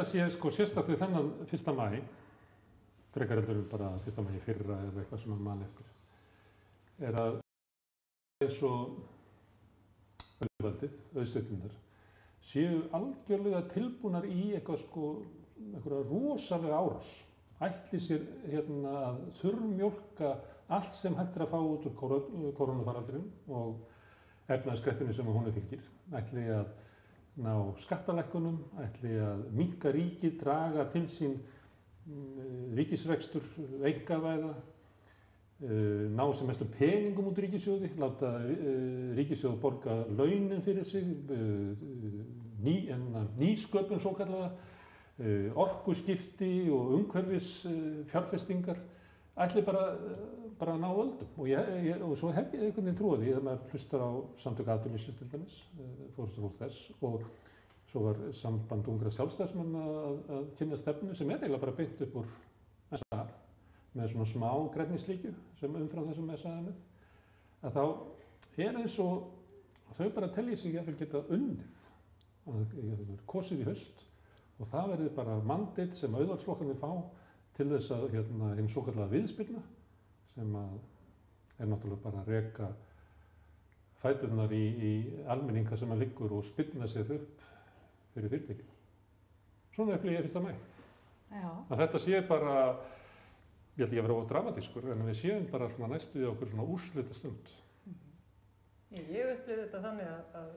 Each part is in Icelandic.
að sé sko sérstakt við þennan 1. maí, frekar heldur en bara 1. maí fyrra eða eitthvað sem mann eftir, að eins og völdið, auðsveitundar, séu algjörlega tilbúnar í einhverja rosalega árás. Ætli sér að þurrmjólka allt sem hægt að fá út úr kórónufaraldrinum og efnahagskreppinu sem honum fylgir. Ætli að ná skattalækkunum, ætli að minnka ríkið, draga til sín ríkisrekstur, einkavæða, ná sem mestum peningum út ríkissjóði, láta ríkissjóð borga launin fyrir sig, nýsköpun svokallaða, orkuskipti og umhverfisfjárfestingar, ætli bara að ná völdum. Og svo hef ég einhvern veginn trú á því að maður hlustar á Samtök atvinnulífsins til dæmis, forystufólk þess, og svo var samband ungra sjálfstæðismanna að kynna stefnu sem eiginlega bara beint upp úr SA, með svona smá grænnislíkju sem umfram þessum SA-ið, að þá eins og þau bara telja sig að geta unnið, að það verður kosið í haust og það verður bara mandate sem auðvaldsflokkarnir fá til þess að hinn svokallaða viðspyrna sem náttúrulega bara að reka fæturnar í almenninga sem liggur og spyrna sér upp fyrir fyrirtæki. Svona upplýði ég 1. maí. Að þetta sé bara, ég ætla ekki að vera of dramatískur, en við séum bara svona næstu í okkur svona úrslitastund. Ég upplýði þetta þannig að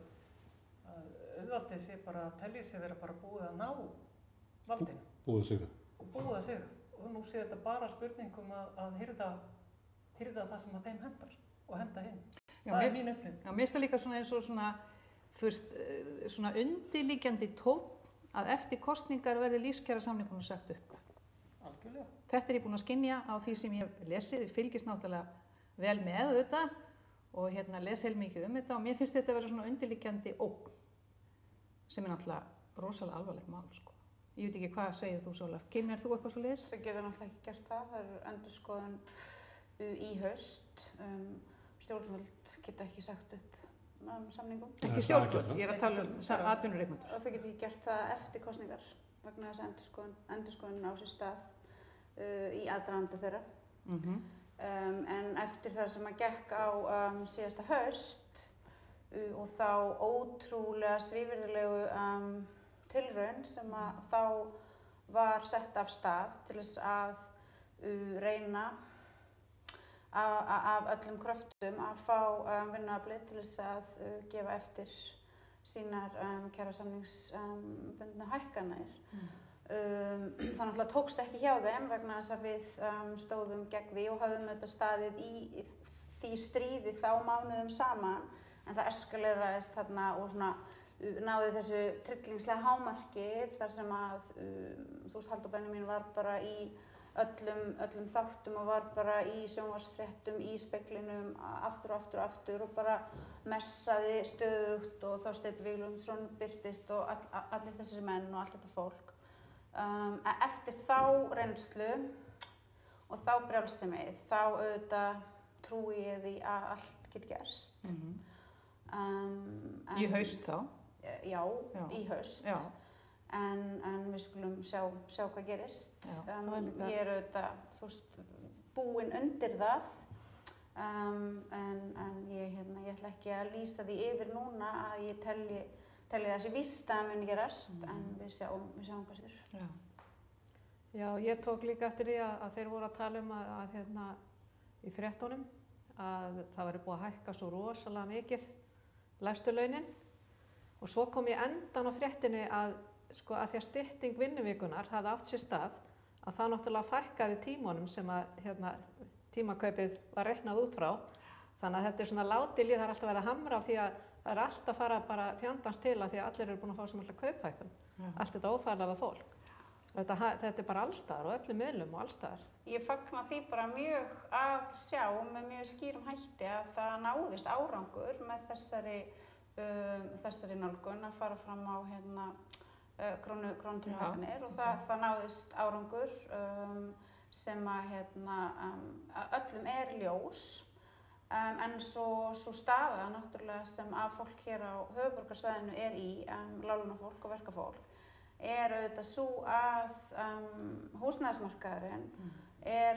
auðvaldið sé bara að telja sig vera bara búið að ná valdinu. Búið að sigra. Búið að sigra. Og nú sé þetta bara spurningum að hirða það sem að þeim hendar og henda hinn. Það mín upplifun. Já, mér finnst það líka svona eins og svona, þú veist, svona undirliggjandi tónn að eftir kosningar verði lífskjarasamningunum sagt upp. Algjörlega. Þetta ég búin að skynja á því sem ég hef lesið, ég fylgist náttúrulega vel með þetta og les heilmikið þetta og mér finnst þetta að vera svona undirliggjandi ógn sem náttúrulega rosalega alvarlegt mál, sko. Ég veit ekki hvað segir þú, Sólaf. Kynnir þú eitthvað svoleiðis? Þau geta náttúrulega ekki gert það. Það eru endurskoðun í haust. Stjórnvöld geta ekki sagt upp samningum. Ekki stjórnvöld, ég að tala atvinnureikendur. Og þau geta ekki gert það eftir kosningar vegna þess að endurskoðun á sér stað í aðdraganda þeirra. En eftir það sem að gekk á síðasta haust og þá ótrúlega svívirðilegu tilraun sem að þá var sett af stað til þess að reyna af öllum kröftum að fá vinnuaflið til þess að gefa eftir sínar kjarasamningsbundnu hækkanir. Það náttúrulega tókst ekki hjá þeim vegna þess að við stóðum gegn því og höfðum þetta staðið í því stríði þá mánuðum saman, en það eskaleraðist þarna og svona náði þessu tryllingslega hámarki þar sem að Halldór Benjamín var bara í öllum þáttum og var bara í sjónvarpsfréttum, í speglinum aftur og bara messaði stöðugt og þá Steinn Víglundsson birtist og allir þessir menn og allt þetta fólk. Eftir þá reynslu og þá brjálsemi, þá auðvitað trúi ég því að allt geti gerst. Í haust þá? Já, í haust. Já. En við skulum sjá hvað gerist. Ég auðvitað, búin undir það, en ég ætla ekki að lýsa því yfir núna að ég telji þessi víst að það muni gerast, en við sjáum hvað sér. Já, ég tók líka eftir því að þeir voru að tala að í fréttunum að það væri búið að hækka svo rosalega mikið lægstu launin og svo kom ég endan á fréttinni að því að stytting vinnuvikunar hafði átt sér stað að það náttúrulega fækkaði tímunum sem að tímakaupið var reiknað út frá, þannig að þetta er svona látilið, það er alltaf verið að hamra á því að það er alltaf að fara bara fjandans til að því að allir eru búin að fá sem alltaf kauphækkun, allt þetta ófærlega fólk. Þetta er bara allstaðar og öllum miðlum og allstaðar. Ég fagna því bara mjög að sjá með mjög skýrum hætti að það náðist árangur með þessari nálgun að fara fram á krónutöluhækkanir og það náðist árangur sem að öllum ljós. En svo staða náttúrulega sem að fólk hér á höfuðborgarsvæðinu í, láglaunafólk og verkafólk, auðvitað svo að húsnæðismarkaðurinn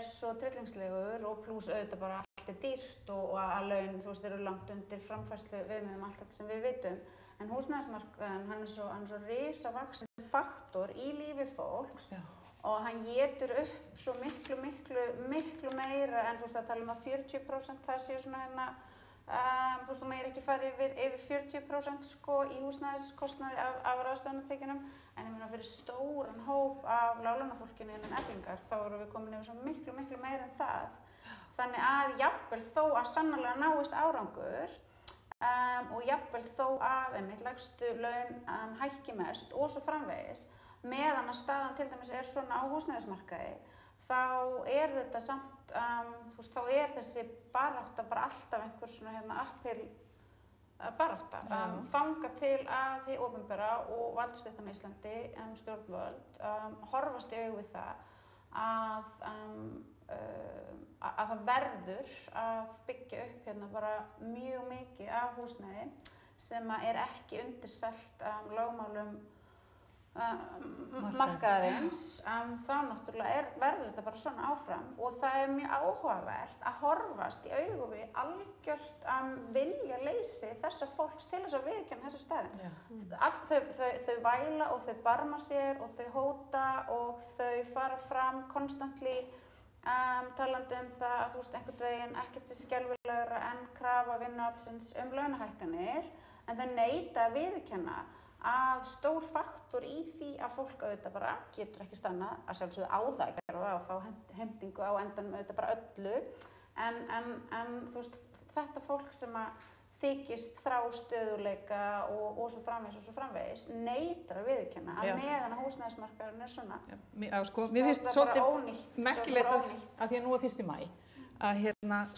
svo tryllingslegur og pluss auðvitað bara allt dýrt og að laun, þú veist, eru langt undir framfærslu viðmiðum allt þetta sem við vitum. En húsnæðismarkaðurinn, hann er svo risavaxinn faktor í lífi fólks og hann étur upp svo miklu meira en þú veist að tala að 40% það séu svona þú veist, þú meir ekki fara yfir 40% sko í húsnæðiskostnaði af ráðstöfunartekjunum, en ég meina fyrir stóran hóp af láglaunafólkinu innan Eflingar þá erum við komin yfir svo miklu meira en það. Þannig að jafnvel þó að sannarlega náist árangur og jafnvel þó að lægstu laun hækki mest og svo framvegis, meðan að staðan til dæmis svona á húsnæðismarkaði, þá þetta samt, þú veist, þá þessi barátta bara alltaf einhver svona uphill barátta, þangað til að hið opinbera og valdastéttarnir á Íslandi, stjórnvöld, horfast í augu við það að það verður að byggja upp bara mjög mikið af húsnæði sem ekki undirselt lögmálum markaðarins, þá náttúrulega verður þetta bara svona áfram og það mjög áhugavert að horfast í augu við algjört viljaleysi þessa fólks til þess að viðurkenna þessa staðinn. Þau væla og þau barma sér og þau hóta og þau fara fram konstantli talandi það að þú veist einhvern veginn ekkert skelfilegra en krafa vinnuaflsins launahækkanir, en þau neita að viðurkenna að stór faktor í því að fólk auðvitað bara getur ekki stannað að sjálfsögðu á það að gera það og fá heimtingu á endanum auðvitað bara öllu, en þú veist, þetta fólk sem að þykist þrá stöðugleika og svo framvegis neitar að viðurkenna að meðan að húsnæðismarkaðurinn svona. Sko, mér finnst svolítið merkilegt að því að nú 1. maí að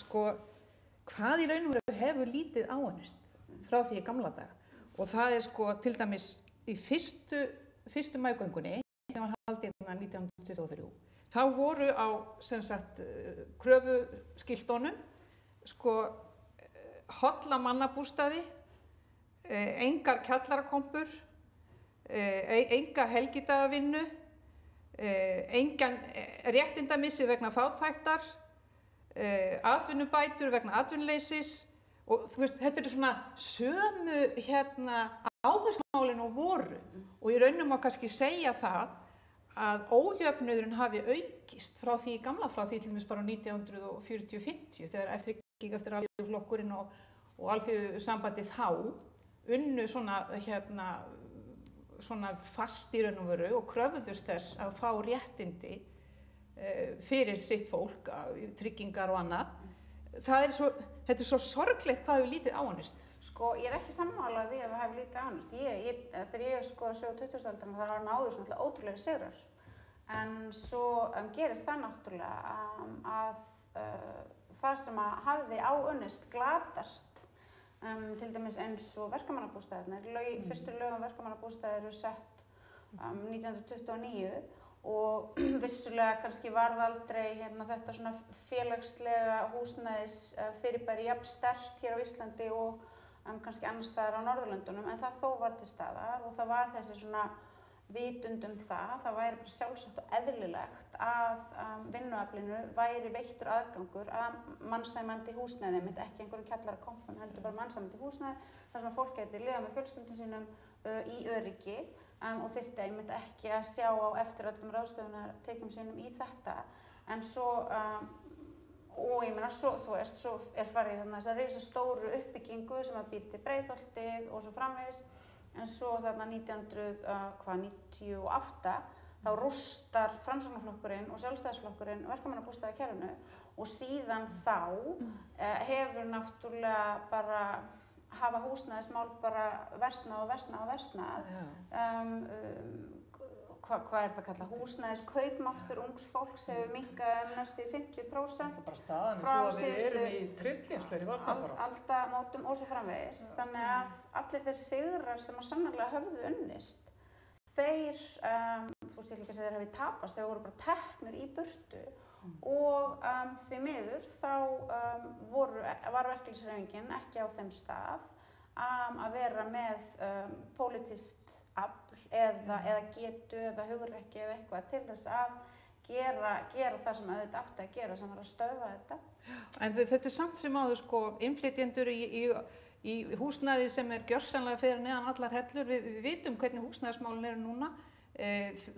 sko, hvað í raun og veru hefur lítið áunnist frá því í gamla daga. Og það sko til dæmis í fyrstu maígöngunni, þegar var haldið 1923, þá voru á sem sagt kröfuskiltunum sko holla mannabústaði, engar kjallarakompur, enga helgidagavinnu, engan réttindamissi vegna fátæktar, atvinnubætur vegna atvinnuleysis. Og þú veist, þetta svona sömu áherslumálin og voru og í raunum má kannski segja það að ójöfnuðurinn hafi aukist frá því til dæmis bara 1940-50 þegar eftir alþýðuflokkurinn og alþýðusambandið þá unnu svona fast í raun og veru og kröfðust þess að fá réttindi fyrir sitt fólk, tryggingar og annað. Þetta svo sorglegt hvað hefur lítið áunnist. Sko, ég ekki sammála því að það hefur lítið áunnist. Þegar ég skoða sögu 2000-aldarinnar þá var náður svona ótrúlega sigrar. En svo gerist það náttúrulega að það sem að hafði áunnist glatast, til dæmis eins og verkamannabústaðirnir. Fyrstu lög verkamannabústaðir eru sett 1929 og vissulega kannski varð aldrei þetta svona félagslega húsnæðis fyrirbæri jafn sterkt hér á Íslandi og kannski annars staðar á Norðurlöndunum, en það þó var til staðar og það var þessi svona vitund það væri bara sjálfsagt og eðlilegt að vinnuaflinu væri veittur aðgangur að mannsæmandi húsnæði, ekki einhverjum kjallarakompum, heldur bara mannsæmandi húsnæði, þar sem að fólk gæti lifað með fjölskyldum sínum í öryggi og þyrfti ekki að sjá á eftir öllum ráðstöfunartekjum sínum í þetta. En svo, og ég meina svo, þú veist, svo farið þessa risastóru uppbyggingu sem að býr til Breiðholtið og svo framvegis, en svo þarna 1998 þá rústar Framsóknarflokkurinn og Sjálfstæðisflokkurinn verkamannabústaðakerfinu og síðan þá hefur náttúrulega bara hafa húsnæðismál bara versnað. Hvað þetta kallað? Húsnæðiskaupmáttur ungs fólks hefur minnkað næstu 50%. Bara staðan svo að við erum í tryllingslegri varnarbaráttu. Aldamótum og svo framvegis. Þannig að allir þeir sigrar sem að sannarlega höfðu unnist, þeir, þú veist, ég ætla ekki að segja þeir hafi tapast, þeir voru bara teknir í burtu. Og því miður þá var verkalýðshreyfingin ekki á þeim stað að vera með pólitískt afl eða getu eða hugrekki eða eitthvað til þess að gera það sem auðvitað átti að gera, sem var að stöðva þetta. En þetta samt sem áður sko, innflytjendur í húsnæði sem gjörsamlega fyrir neðan allar hellur. Við vitum hvernig húsnæðismálin eru núna.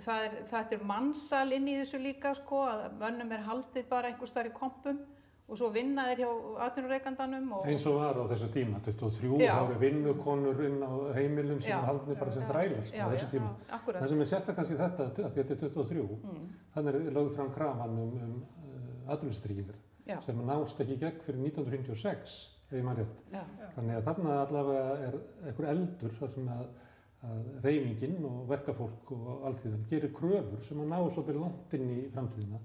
Það mansal inn í þessu líka sko, að mönnum haldið bara einhvers staðar í kompum og svo vinna þeir hjá atvinnureikandanum. Eins og var á þessu tíma, 23, þá eru vinnukonur inn á heimilum sem haldnir bara sem þrælar sko, á þessu tíma. Það sem sérstaklega kannski þetta, að þetta 23, þannig lögð fram krafan atvinnuleysistryggingar sem nást ekki gegn fyrir 1956, ef ég man rétt. Þannig að þarna allavega einhver eldur þar sem að hreyfingin og verkafólk og alþýðan gerir kröfur sem að ná svolítið langt inn í framtíðina.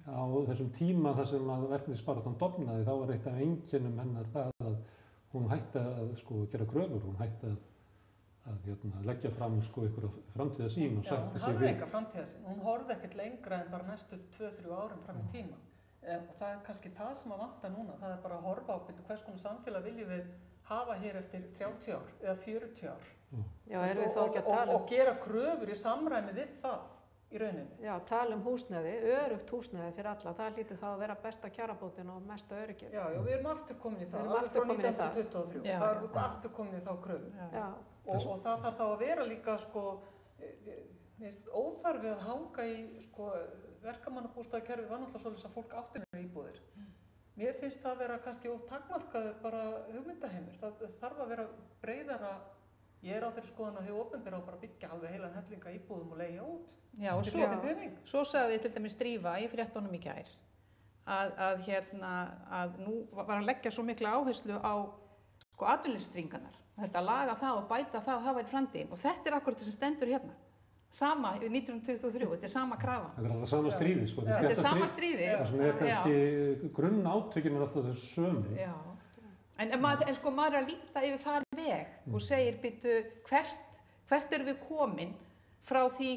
Á þessum tíma þar sem að verkalýðsbaráttan dofnaði, þá var eitt af einkennum hennar það að hún hætti að sko gera kröfur, hún hætti að leggja fram sko einhverja framtíðarsýn og sætti sig við. Hún hafði enga framtíðarsýn, hún horfði ekkert lengra en bara næstu 2-3 árum fram í tíma. Og það kannski það sem að vanta núna, það bara að horfa á hvers konar samfélag viljum við hafa hér eftir 30 ár eða 40 ár. Já, erum við þá ekki að tala og gera kröfur í samræmi við það í rauninni. Já, tala húsnæði, öruggt húsnæði fyrir alla, það hlýtur þá að vera besta kjarabótin og mesta öryggið. Já, við erum aftur komin í það, alveg frá 1923, það erum við aftur komin í þá kröfur. Og það þarf þá að vera líka sko, óþarfi að hanga í sko, verkamannabústaðakerfi var náttúrulega svolítið að fólk átti með íbúðir. Mér finnst það að vera kannski takmarkaður bara hugmyndaheimur, það þarf að vera breiðara. Ég á þeirri skoðun að hið opinbera á bara byggja alveg heilan hellinga íbúðum og leigja út. Já, og svo sagði til dæmis Drífa í fréttunum í gær að nú var að leggja svo mikla áherslu á sko atvinnuleysistryggingarnar. Þetta að laga það og bæta það væri framtíðin. Og þetta akkúrat sem stendur hérna. Sama í 1923, þetta sama krafa. Þetta alltaf sama stríði sko. Þetta sama stríði. Það sem kannski grunnátökin alltaf þessu sömu. Já. En sko maður að líta yfir farin veg og segir býttu hvert erum við komin frá því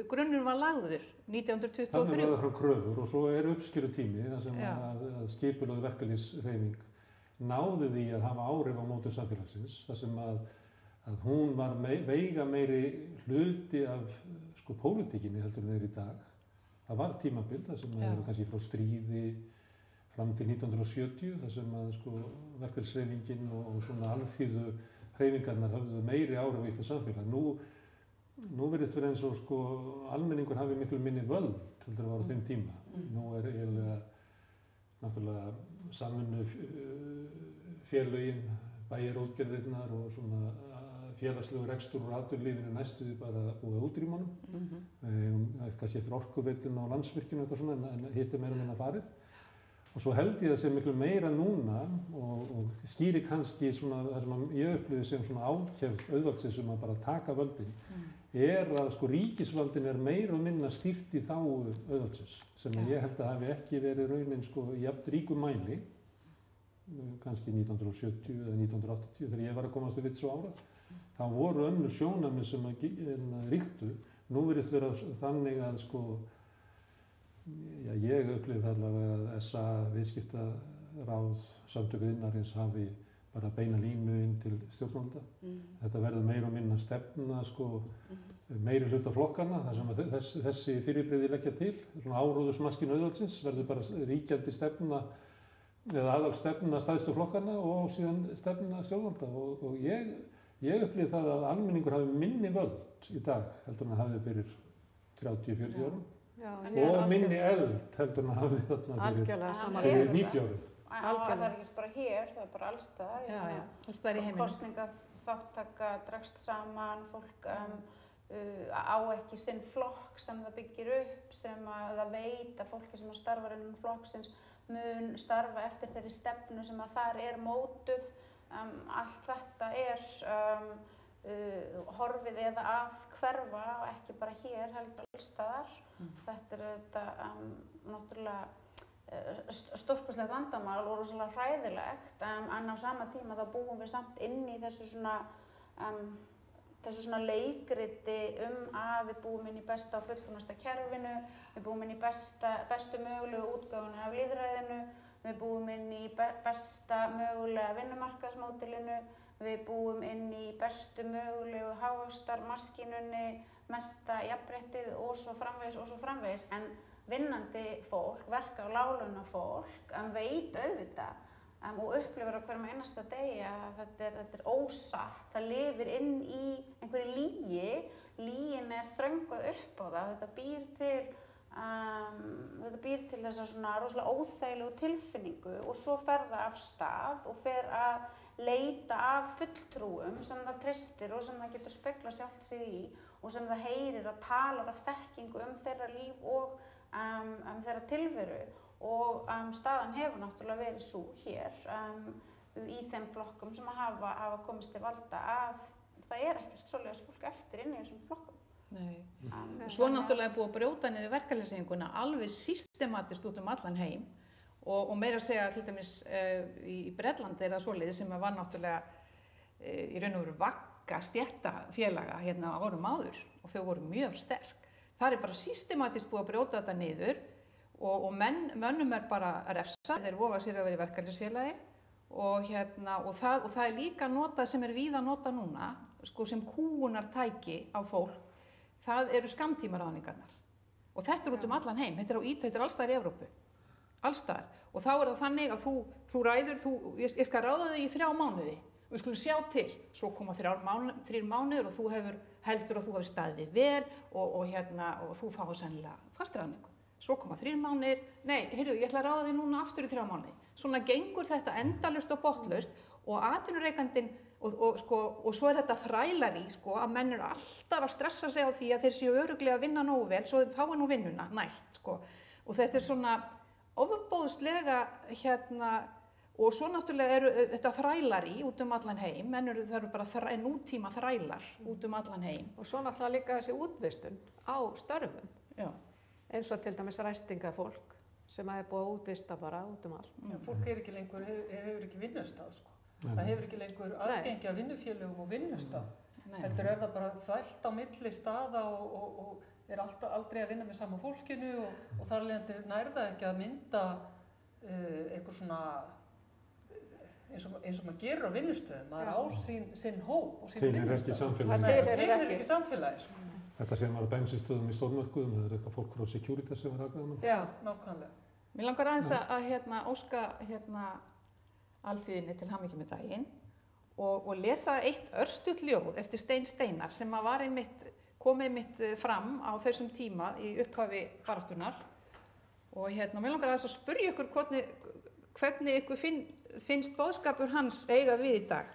grunnur var lagður 1923. Þannig var það frá kröfur og svo uppskerutími þar sem að skipulögð verkalýðshreyfing náði því að hafa áhrif á mótun samfélagsins þar sem að hún var veigameiri hluti af sko pólitíkinni heldur en í dag. Það var tímabil þar sem að eru kannski frá stríði fram til 1970 þar sem að sko verkalýðshreyfingin og svona alþýðu hreyfingarnar höfðu meiri áhrif í Íslands samfélag. Nú virðist vera eins og sko almenningur hafi miklu minni völd heldur að var á þeim tíma. Nú eiginlega náttúrulega samvinnu félögin, bæjarútgerðirnar og svona félagslegu rekstur og atvinnulífinu næstuði bara búið að útrýma honum. Kannski eftir Orkuveituna og Landsvirkjun og eitthvað svona en hitt meira minna farið. Og svo held ég að sé miklu meira núna og skýri kannski svona það sem ég upplifi sem svona ákefð auðvaldsins að bara taka völdin að sko ríkisvaldin meira og minna stýrt í þágu auðvaldsins sem ég held að hafi ekki verið raunin sko í jafn ríkum mæli kannski 1970 eða 1980 þegar ég var að komast til vits og ára. Þá voru önnur sjónarmið sem ríktu. Nú virðist vera þannig að sko ég upplifi allavega að SA viðskiptaráð samtök iðnaðarins hafi bara beina línu inn til stjórnvalda. Þetta verður meira og minna stefna sko meiri hluta flokkanna þar sem þessi fyrirbrigði leggja til. Svona áróðursmaskínu auðvaldsins verður bara ríkjandi stefna eða aðalstefna stærstu flokkanna og síðan stefna stjórnvalda og ég upplifi það að almenningur hafi minni völd í dag heldur en að hafi fyrir 30-40 árum. Og minni eld heldur en að hafi þarna fyrir 90 árum. Það er ekki bara hér, það er bara allstaðar. Allstaðar í heiminum. Kosningaþátttaka dregst saman, fólk á ekki sinn flokk sem það byggir upp, sem að það veit að fólki sem starfar innan flokksins mun starfa eftir þeirri stefnu sem að þar mótuð. Allt þetta horfið eða að hverfa, ekki bara hér, heldur allstaðar. Þetta þetta náttúrulega stórkostlegt vandamál og rosalega hræðilegt, en á sama tíma þá búum við samt inn í þessu svona leikriti að við búum inn í besta og fullkomnasta kerfinu, við búum inn í bestu mögulegu útgáfuna af lýðræðinu, við búum inn í besta mögulega vinnumarkaðsmódelinu, við búum inn í bestu mögulegu hagvaxtarmaskínunni, mesta jafnréttið og svo framvegis, en vinnandi fólk, verka- og láglaunafólk, veit auðvitað og upplifir á hverjum einasta degi að þetta er ósatt, það lifir inn í einhverju lygi, lygin þröngvað upp á það, þetta býr til þessa svona rosalega óþægilegu tilfinningu og svo fer það af stað og fer að leita að fulltrúum sem það treystir og sem það getur speglað sjálft sig í og sem það heyrir að tala af þekkingu þeirra líf og þeirra tilveru. Og staðan hefur náttúrulega verið svo hér í þeim flokkum sem hafa komist til valda að það ekkert svoleiðis fólk eftir inn í þessum flokkum. Nei. Svo náttúrulega búið að brjóta niður verkalýðshreyfinguna alveg systematískt út allan heim og meira að segja til dæmis í Bretlandi það svoleiðis sem var náttúrulega í raun og veru vagga stéttafélaga hérna árum áður og þau voru mjög sterk. Það bara systematískt búið að brjóta þetta niður og mönnum bara refsa, þeir voga sér að vera í verkalýðsfélagi og það líka notað sem víða notað núna, sko sem kúgunartæki á fólk, það eru skammtímaráðningarnar. Og þetta út allan heim, þetta er allstaðar í Evrópu, allstaðar. Og þá það þannig að þú ræður, ég skal ráða þig í 3 mánuði, við skulum sjá til, svo koma 3 mánuðir og þú heldur að þú hefur staðið vel og þú fáir sennilega fastráðningu. Svo koma 3 mánuðir, nei, heyrðu, ég ætla að ráða þig núna aftur í 3 mánuði. Svona gengur þetta endalaust og botnlaust og atvinnureikandinn og svo þetta þrælari, að menn eru alltaf að stressa sig á því að þeir séu örugglega að vinna nógu vel, svo þeir fái nú vinnuna næst, Og þetta svona ofboðslega, og svo náttúrulega þetta þrælari út allan heim, menn það eru bara nútíma þrælar út allan heim. Og svo náttúrulega líka þessi útvistun á störfum. Já. Eins og til dæmis ræstingafólk sem búið að útvista bara út allt. Já, fólk hefur ekki vinnustað, Það hefur ekki lengur aðgengi að vinnufélögum og vinnustað. Heldur það bara þvælt á milli staða og aldrei að vinna með sama fólkinu og þar leiðandi nærða ekki að mynda eitthvað svona eins og maður gerir á vinnustöðum. Maður á sinn hóp og sín vinnustað. Það tilheyrir ekki samfélagi. Þetta sem var á bensinstöðum í stórmörkuðum, það eitthvað fólk frá Securitas sem var aðgæðum. Já, nákvæmlega. Mér langar aðeins að óska Alþýðunni til hamingju með daginn og lesa eitt örstutt ljóð eftir Stein Steinar sem var komið fram á þessum tíma í upphafi baráttunnar. Og mér langar aðeins að spyrja ykkur hvernig ykkur finnst boðskapur hans eiga við í dag.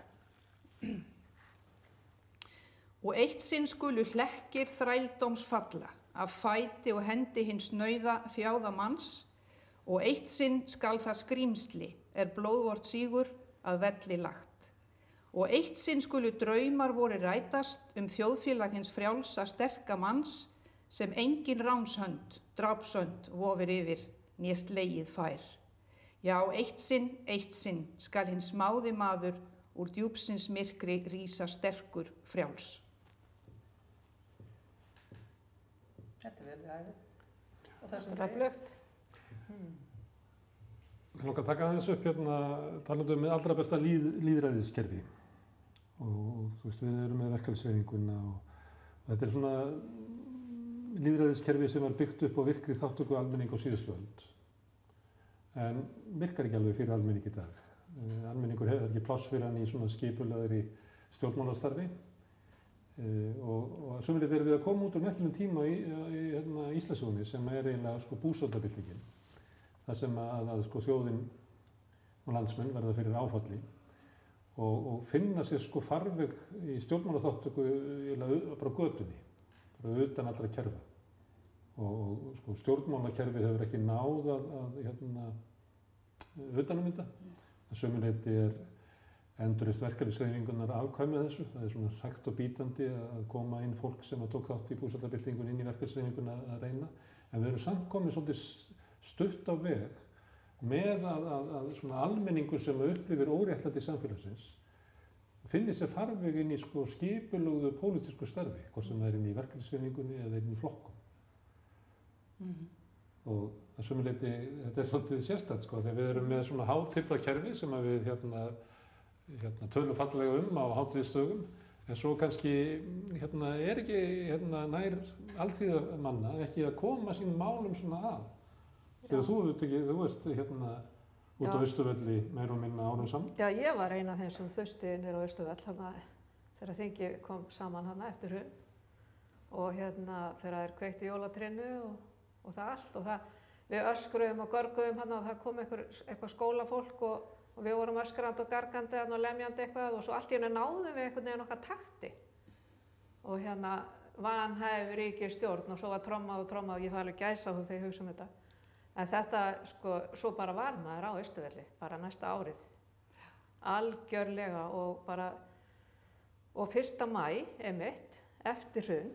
Og eitt sinn skulu hlekkir þrældóms falla af fæti og hendi hins nauða þjáða manns og eitt sinn skal það skrýmsli blóðvort sígur að velli lagt. Og eitt sinn skulu draumar voru rætast þjóðfélag hins frjálsa sterka manns sem engin ránshönd, drápshönd vofir yfir né slegið fær. Já, eitt sinn skal hinn smáði maður úr djúpsins myrkri rísa sterkur frjáls. Þetta vel við æfið. Og Þetta öflugt. Ég langar að taka aðeins upp talandi með allra besta lýðræðiskerfi. Og þú veist, við erum með verkalýðshreyfinguna og þetta svona lýðræðiskerfi sem var byggt upp á virkri þátttöku almenning á síðustu öld. En virkar ekki alveg fyrir almenning í dag. Almenningur hefur ekki pláss fyrir hann í svona skipulagðri stjórnmálastarfi. Og sömuleitt erum við að koma út úr merkilegum tíma í Íslandssögunni sem eiginlega búsáhaldabyltingin. Það sem að þjóðin og landsmenn verða fyrir áfalli og finna sér farveg í stjórnmálaþátttöku bara á götunni, bara utan allra kerfa. Og stjórnmálakerfið hefur ekki náð utanum þetta. Sömuleyti endurreist verkalýðshreyfingunnar afkvæmið þessu. Það svona hægt og bítandi að koma inn fólk sem tók þátt í búsáhaldabyltingunni inn í verkalýðshreyfinguna að reyna. En við erum samt komið svolítið stutt á veg með að svona almenningur sem upplifir óréttlæti samfélagsins finnir sér farveg inn í skipulögðu pólitísku starfi, hvort sem það inn í verkalýðshreyfingunni eða inn í flokkum. Og að sömuleyti, þetta svolítið sérstætt þegar við erum með svona hátillakerfi sem að við tölum fallega á hátíðisdögum, en svo kannski er ekki nær alþýðamanna ekki að koma sínum málum svona að. Þegar þú ert út á Austurvelli meira og minna árum saman. Já, ég var eina af þeim sem þusti niður á Austurvell þegar þingið kom saman eftir hrun og þegar þeir kveiktu jólatrénu og það allt og við öskruðum og görguðum og það kom eitthvað skólafólk og við vorum öskrandi og gargandi og lemjandi eitthvað og svo allt í einu náðum við einhvern veginn okkar takti og vanhæf ríkisstjórn og svo var trommað og ég fæ alveg gæsahúð þegar ég hugsa um þetta. En þetta, svo bara var maður á Austurvelli, bara næsta árið, algjörlega og 1. maí, einmitt, eftir hrun,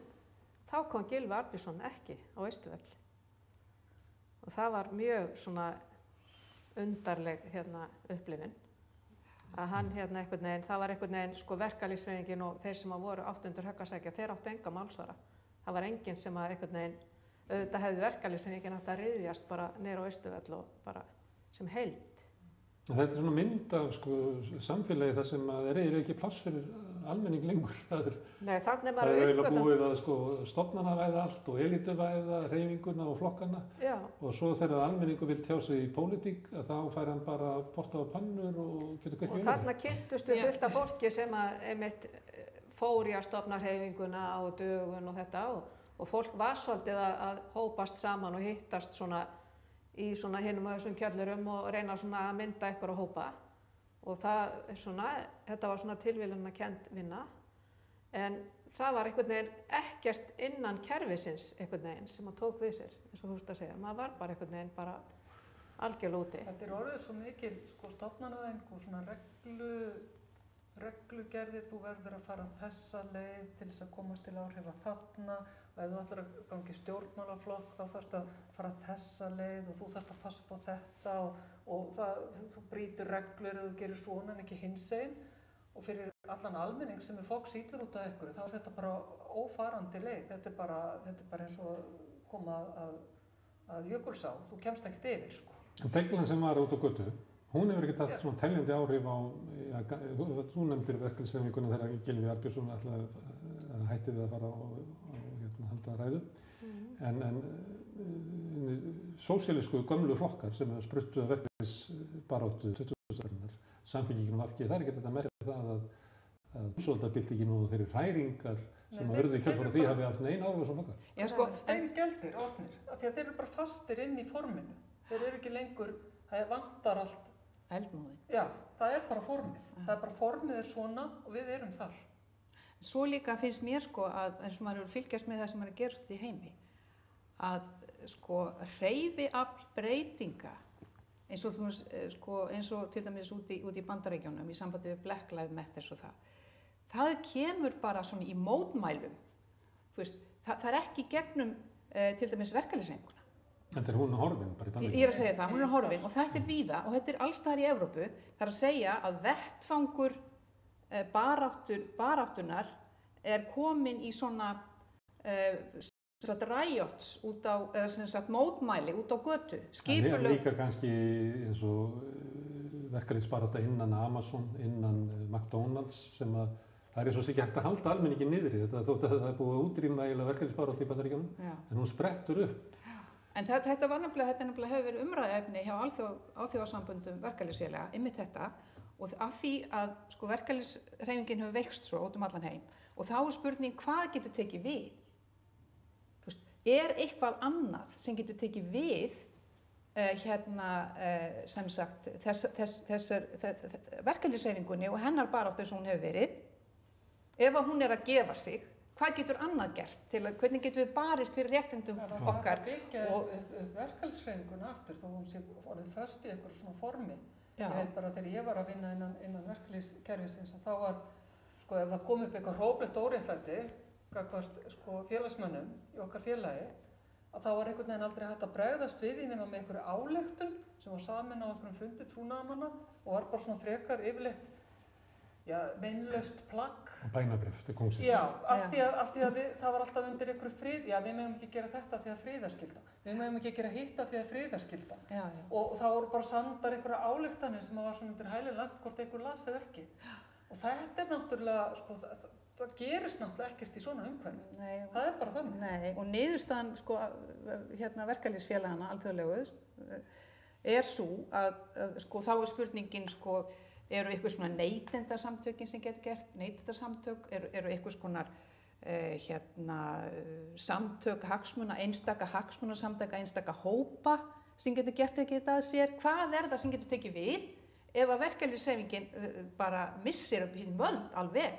þá kom Gylfi Arnbjörnsson ekki á Austurvelli. Og það var mjög svona undarleg upplifun, að hann einhvern veginn, það var einhvern veginn verkalýðshreyfingin og þeir sem voru áttu undir höggasækja, þeir áttu enga málsvara. Það var enginn sem einhvern veginn, auðvitað hefði verkalýðshreyfingin átt að ryðjast bara niður á Austurvell og bara sem heild. Þetta er svona mynd af samfélagi þar sem er ekki pláss fyrir almenning lengur. Nei, þannig er maður eiginlega búið að stofnanavæða allt og elituvæða hreyfinguna og flokkana. Já. Og svo þegar almenningu vill tjá sig í pólitík, þá fær hann bara potta á pannur og getur gert og þarna kynntust við fullt af fólki sem einmitt fór í að stofna hreyfinguna á dögun og þetta og fólk var svolítið að hópast saman og hittast svona í svona hinum og þessum kjöllurum og reyna svona að mynda einhverja hópa og þetta var svona tilviljunarkennd vinna en það var einhvern veginn ekkert innan kerfisins einhvern veginn sem að tók við sér eins og þú veist að segja, maður var bara einhvern veginn bara algjörlega úti. Þetta orðið svo mikil stofnanavæðing og svona reglugerðir, þú verður að fara þessa leið til þess að komast til áhrifa þarna og ef þú ætlar að gangi stjórnmálaflokk þá þarftu að fara þessa leið og þú þarft að passa upp á þetta og þú brýtur reglur ef þú gerir svona en ekki hinsegin og fyrir allan almenning sem foksýtur út af ykkur þá er þetta bara ófarandi leið, þetta er bara eins og koma að Jökulsá, þú kemst ekkert yfir Deglan sem var út á götu, hún hefur ekkert haft svona teljandi áhrif á, þú nefndir verkalýðshreyfinguna þegar Gylfi Arnbjörnsson ætlaði hætti við að fara og halda ræðu, en sósíalísku gömlu flokkar sem hefur spruttuð verkalýðsbaráttu 2000-arinnar, Samfylkingin og VG, það er ekki þetta merkt það að húsvaldabyltingin og þeirri hræringar sem að urðu í kjölfar því hafi haft nein áhrif á svona flokkar. Já, steingjaldir orðnir, af því að þeir eru bara fastir inn í forminu, þeir eru ekki lengur, það vantar allt. Eldmóðin. Já, það er bara formið, það er bara formið er svona og við erum þar. Svo líka finnst mér að eins og maður fylgjast með það sem maður gerst í heimi að hreyfiafl breytinga eins og til dæmis út í Bandaríkjunum í sambandi við Black Lives Matter og það kemur bara svona í mótmælum það er ekki gegnum til dæmis verkalýðshreyfinguna. Þetta er hún horfin bara í Bandaríkjunum. Ég er að segja það, hún er horfin og þetta er víða og þetta er alls staðar í Evrópu. Það er að segja að vettfangur baráttunar er komin í svona riots út á, eða mótmæli út á götu. Það er líka kannski eins og verkalýðsbarátta innan Amazon, innan McDonald's sem að það er eins og sé ekki hægt að halda almenningi niðri þetta þótt að það er búið að útrýma verkalýðsbarátta í Bandaríkjunum en hún sprettur upp. En þetta nefnilega hefur verið umræðuefni hjá alþjóðasamböndum verkalýðsfélaga einmitt þetta og af því að verkalýðshreyfingin hefur veikst svo út allan heim og þá er spurning hvað getur tekið við? Er eitthvað annað sem getur tekið við sem sagt verkalýðshreyfingunni og hennar baráttu sem hún hefur verið ef að hún er að gefa sig hvað getur annað gert hvernig getum við barist fyrir réttindum okkar Það byggja verkalýðshreyfinguna aftur þó hún sé orðið föst í einhverju svona formi. Ég veit bara þegar ég var að vinna innan verkalýðskerfisins að þá var ef það kom upp eitthvað hróplegt óréttlæti gagnvart félagsmönnum í okkar félagi að þá var einhvern veginn aldrei hægt að bregðast við því nema með einhverju ályktun sem var samin á einhverjum fundi trúnaðarmanna og var bara svona frekar yfirleitt meinlaust plagg. Og bænabrif til kóngsins. Já, af því að það var alltaf undir ykkur frið, já, við megum ekki gera þetta því að friðarskylda. Við megum ekki gera hitta því að friðarskylda. Já. Og það voru bara samdar einhverja ályktanir sem var svona undir hælilegt hvort einhver las eða ekki. Og þetta náttúrulega, sko, það gerist náttúrulega ekkert í svona umhverfi. Nei. Það bara þannig. Nei, og niðurstaðan, sko, verkalýðsfélagana alþjóðlegu svo að sko, þá spurningin, sko, eru eitthvað svona neytendasamtökin sem getur gert, neytendasamtök, eru eitthvað skonar samtök hagsmuna, einstaka hagsmunasamtaka, einstaka hópa sem getur gert þetta að sér. Hvað það sem getur tekið við ef að verkalýðshreyfingin bara missir upp sín völd alveg?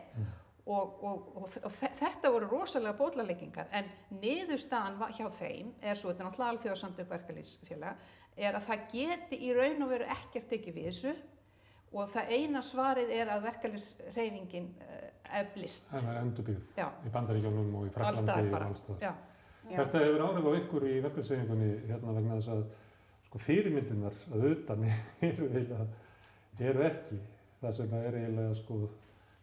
Og þetta voru rosalega bóllaleggingar, en niðurstaðan hjá þeim svo, þetta náttúrulega alþjóðasamtök verkalýðsfélaga, að það geti í raun og veru ekkert tekið við þessu og það eina svarið að verkalýðshreyfingin eflist. Það er endurbyggð í Bandaríkjunum og í Frakklandi og alls staðar. Þetta hefur áhrif á ykkur í verkalýðshreyfingunni vegna þess að sko, fyrirmyndirnar að utan eru ekki. Það sem eiginlega sko,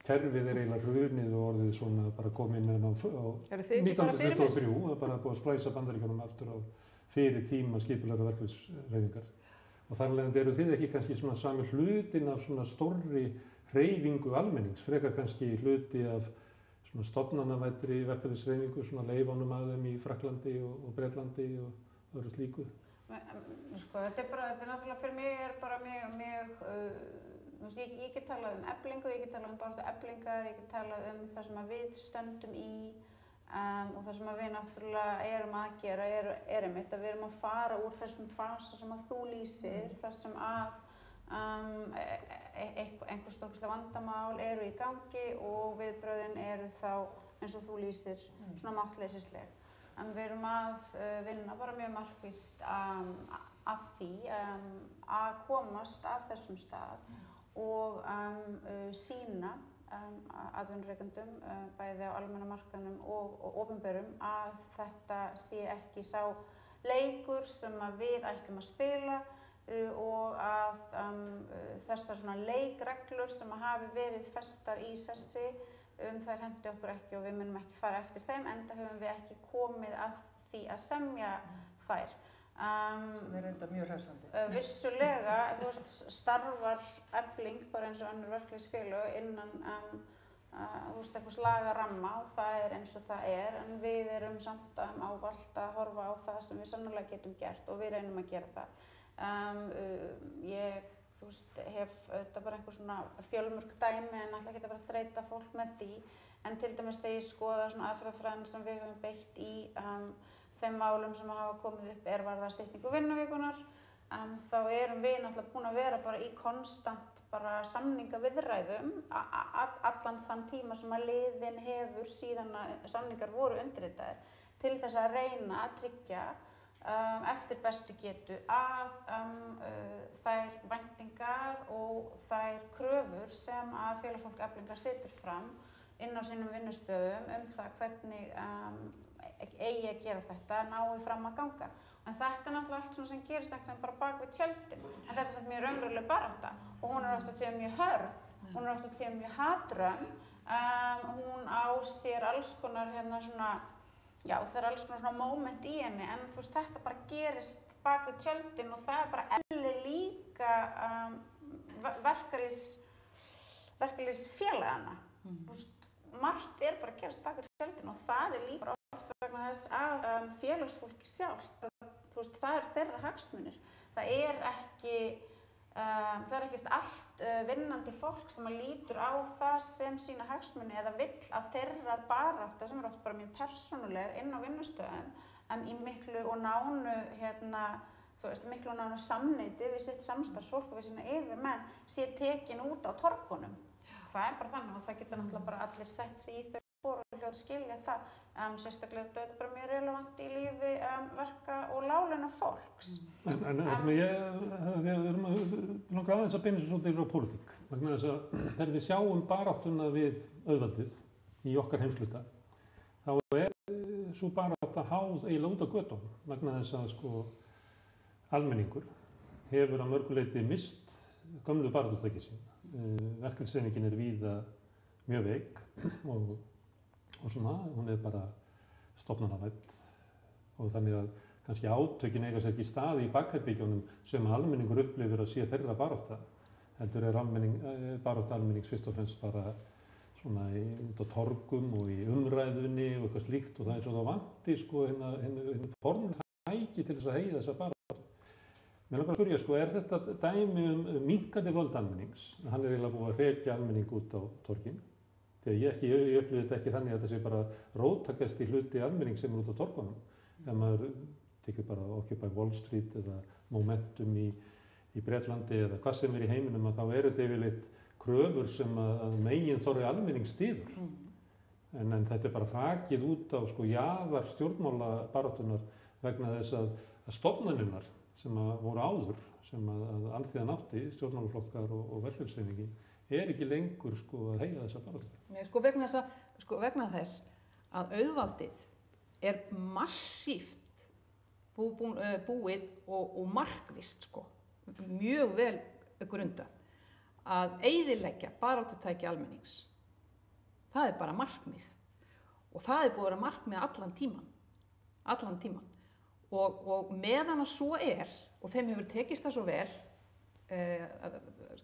kerfið eiginlega hrunið og orðið svona bara komið inn á 1923 og bara búið að splæsa Bandaríkjunum aftur á fyrir tíma skipulegra verkalýðshreyfingar. Og þar af leiðandi eru þið ekki kannski svona sami hlutin af svona stórri hreyfingu almennings, frekar kannski hluti af svona stofnanavættri verkalýðshreyfingu, svona leifunum að þeim í Frakklandi og Bretlandi og öðru slíku. Sko, þetta náttúrulega fyrir mig bara mjög ég get talað Eflingu, ég get talað baráttu Eflingar, ég get talað það sem við stöndum í. Og það sem við náttúrulega erum að gera einmitt að við erum að fara úr þessum fasa sem að þú lýsir, þar sem að einhver stórkostleg vandamál eru í gangi og viðbrögðin eru þá, eins og þú lýsir, svona máttleysisleg. En við erum að vinna bara mjög markvisst að því að komast af þessum stað og sýna atvinnurekendum, bæði á almenna markaðnum og opinberum, að þetta sé ekki sá leikur sem við ætlum að spila og að þessar svona leikreglur sem hafi verið festar í sessi, þær henti okkur ekki og við munum ekki fara eftir þeim, enda höfum við ekki komið að því að semja þær. Sem enda mjög hressandi. Vissulega, starfar Efling bara eins og önnur verkalýðsfélög innan einhvers lagaramma og það eins og það en við erum samt ávallt að horfa á það sem við sannarlega getum gert og við reynum að gera það. Ég hef auðvitað bara einhver svona fjölmörg dæmi en ætla ekki að bara þreyta fólk með því, en til dæmis þegar ég skoða svona aðferðafræðina sem við höfum beitt í þeim málum sem hafa komið upp varðar styttingu vinnuvíkunar, þá erum við náttúrulega búin að vera bara í konstant bara samningaviðræðum allan þann tíma sem að liðin hefur síðan að samningar voru undirritaðir til þess að reyna að tryggja eftir bestu getu að þær væntingar og þær kröfur sem að félagsfólk Eflingar setur fram inn á sínum vinnustöðum það hvernig eigi að gera þetta, nái fram að ganga. En þetta náttúrulega allt svona sem gerist ekkert bara bak við tjöldin. En þetta samt mjög raunveruleg barátta og hún oft á tíðum mjög hörð, hún oft á tíðum mjög hatrömm, hún á sér alls konar svona, já það alls konar svona moment í henni, en þetta bara gerist bak við tjöldin og það bara eðli líka verkalýðsfélagana. Margt bara að gerast bak við tjöldin og það líka oft vegna þess að félagsfólki sjálft, það þeirra hagsmunir. Það ekkert allt vinnandi fólk sem lítur á það sem sína hagsmuni eða vill að þeirra barátta, sem oft bara mjög persónuleg inn á vinnustöðum, í miklu og nánu, miklu og nánu samneyti við sitt samstarfsfólk og við sína yfirmenn sé tekin út á torgunum. Það bara þannig og það geta náttúrulega bara allir sett sig í þau spor og hljóð skilja það. Sérstaklega er þetta bara mjög relevant í lífi verka- og láglauna fólks. En við langar aðeins að beina svolítið á pólitík. Vegna þess að þegar við sjáum baráttuna við auðvaldið í okkar heimshluta, þá sú barátta háð eiginlega út á götunum. Vegna þess að almenningur hefur að mörgu leyti mist gömlu baráttutæki sín Verkalýðshreyfingin víða mjög veik og svona, hún bara stofnanavædd og þannig að kannski átökin eiga sér ekki stað í bakherbergjunum sem almenningur upplifir að sé þeirra barátta. Heldur barátta almennings fyrst og fremst bara svona út á torgum og í umræðunni og eitthvað slíkt og það svo þá vanti sko hérna formtæki til þess að heyja þessa baráttu. Mér langar að spyrja sko, þetta dæmi minnkandi völd almennings? Hann eiginlega búið að hrekja almenning út á torgin. Þegar ég upplifði þetta ekki þannig að þetta sé bara róttækasti hluti almenning sem út á torgunum. Ef maður tekur bara Occupy Wall Street eða Momentum í Bretlandi eða hvað sem í heiminum að þá þetta yfirleitt kröfur sem að meginþorri almenning styður. En þetta bara hrakið út á sko jaðar stjórnmálabaráttunnar vegna þess að stofnanirnar sem voru áður, sem að alþýðan átti, stjórnmálaflokkar og verkalýðshreyfingin, ekki lengur sko að heyja þessa baráttu. Nei, vegna þess að auðvaldið massíft búið og markvisst sko, mjög vel grundað að eyðileggja baráttutæki almennings. Það bara markmið og það búið að vera markmið allan tíman. Og meðan að svo og þeim hefur tekist það svo vel,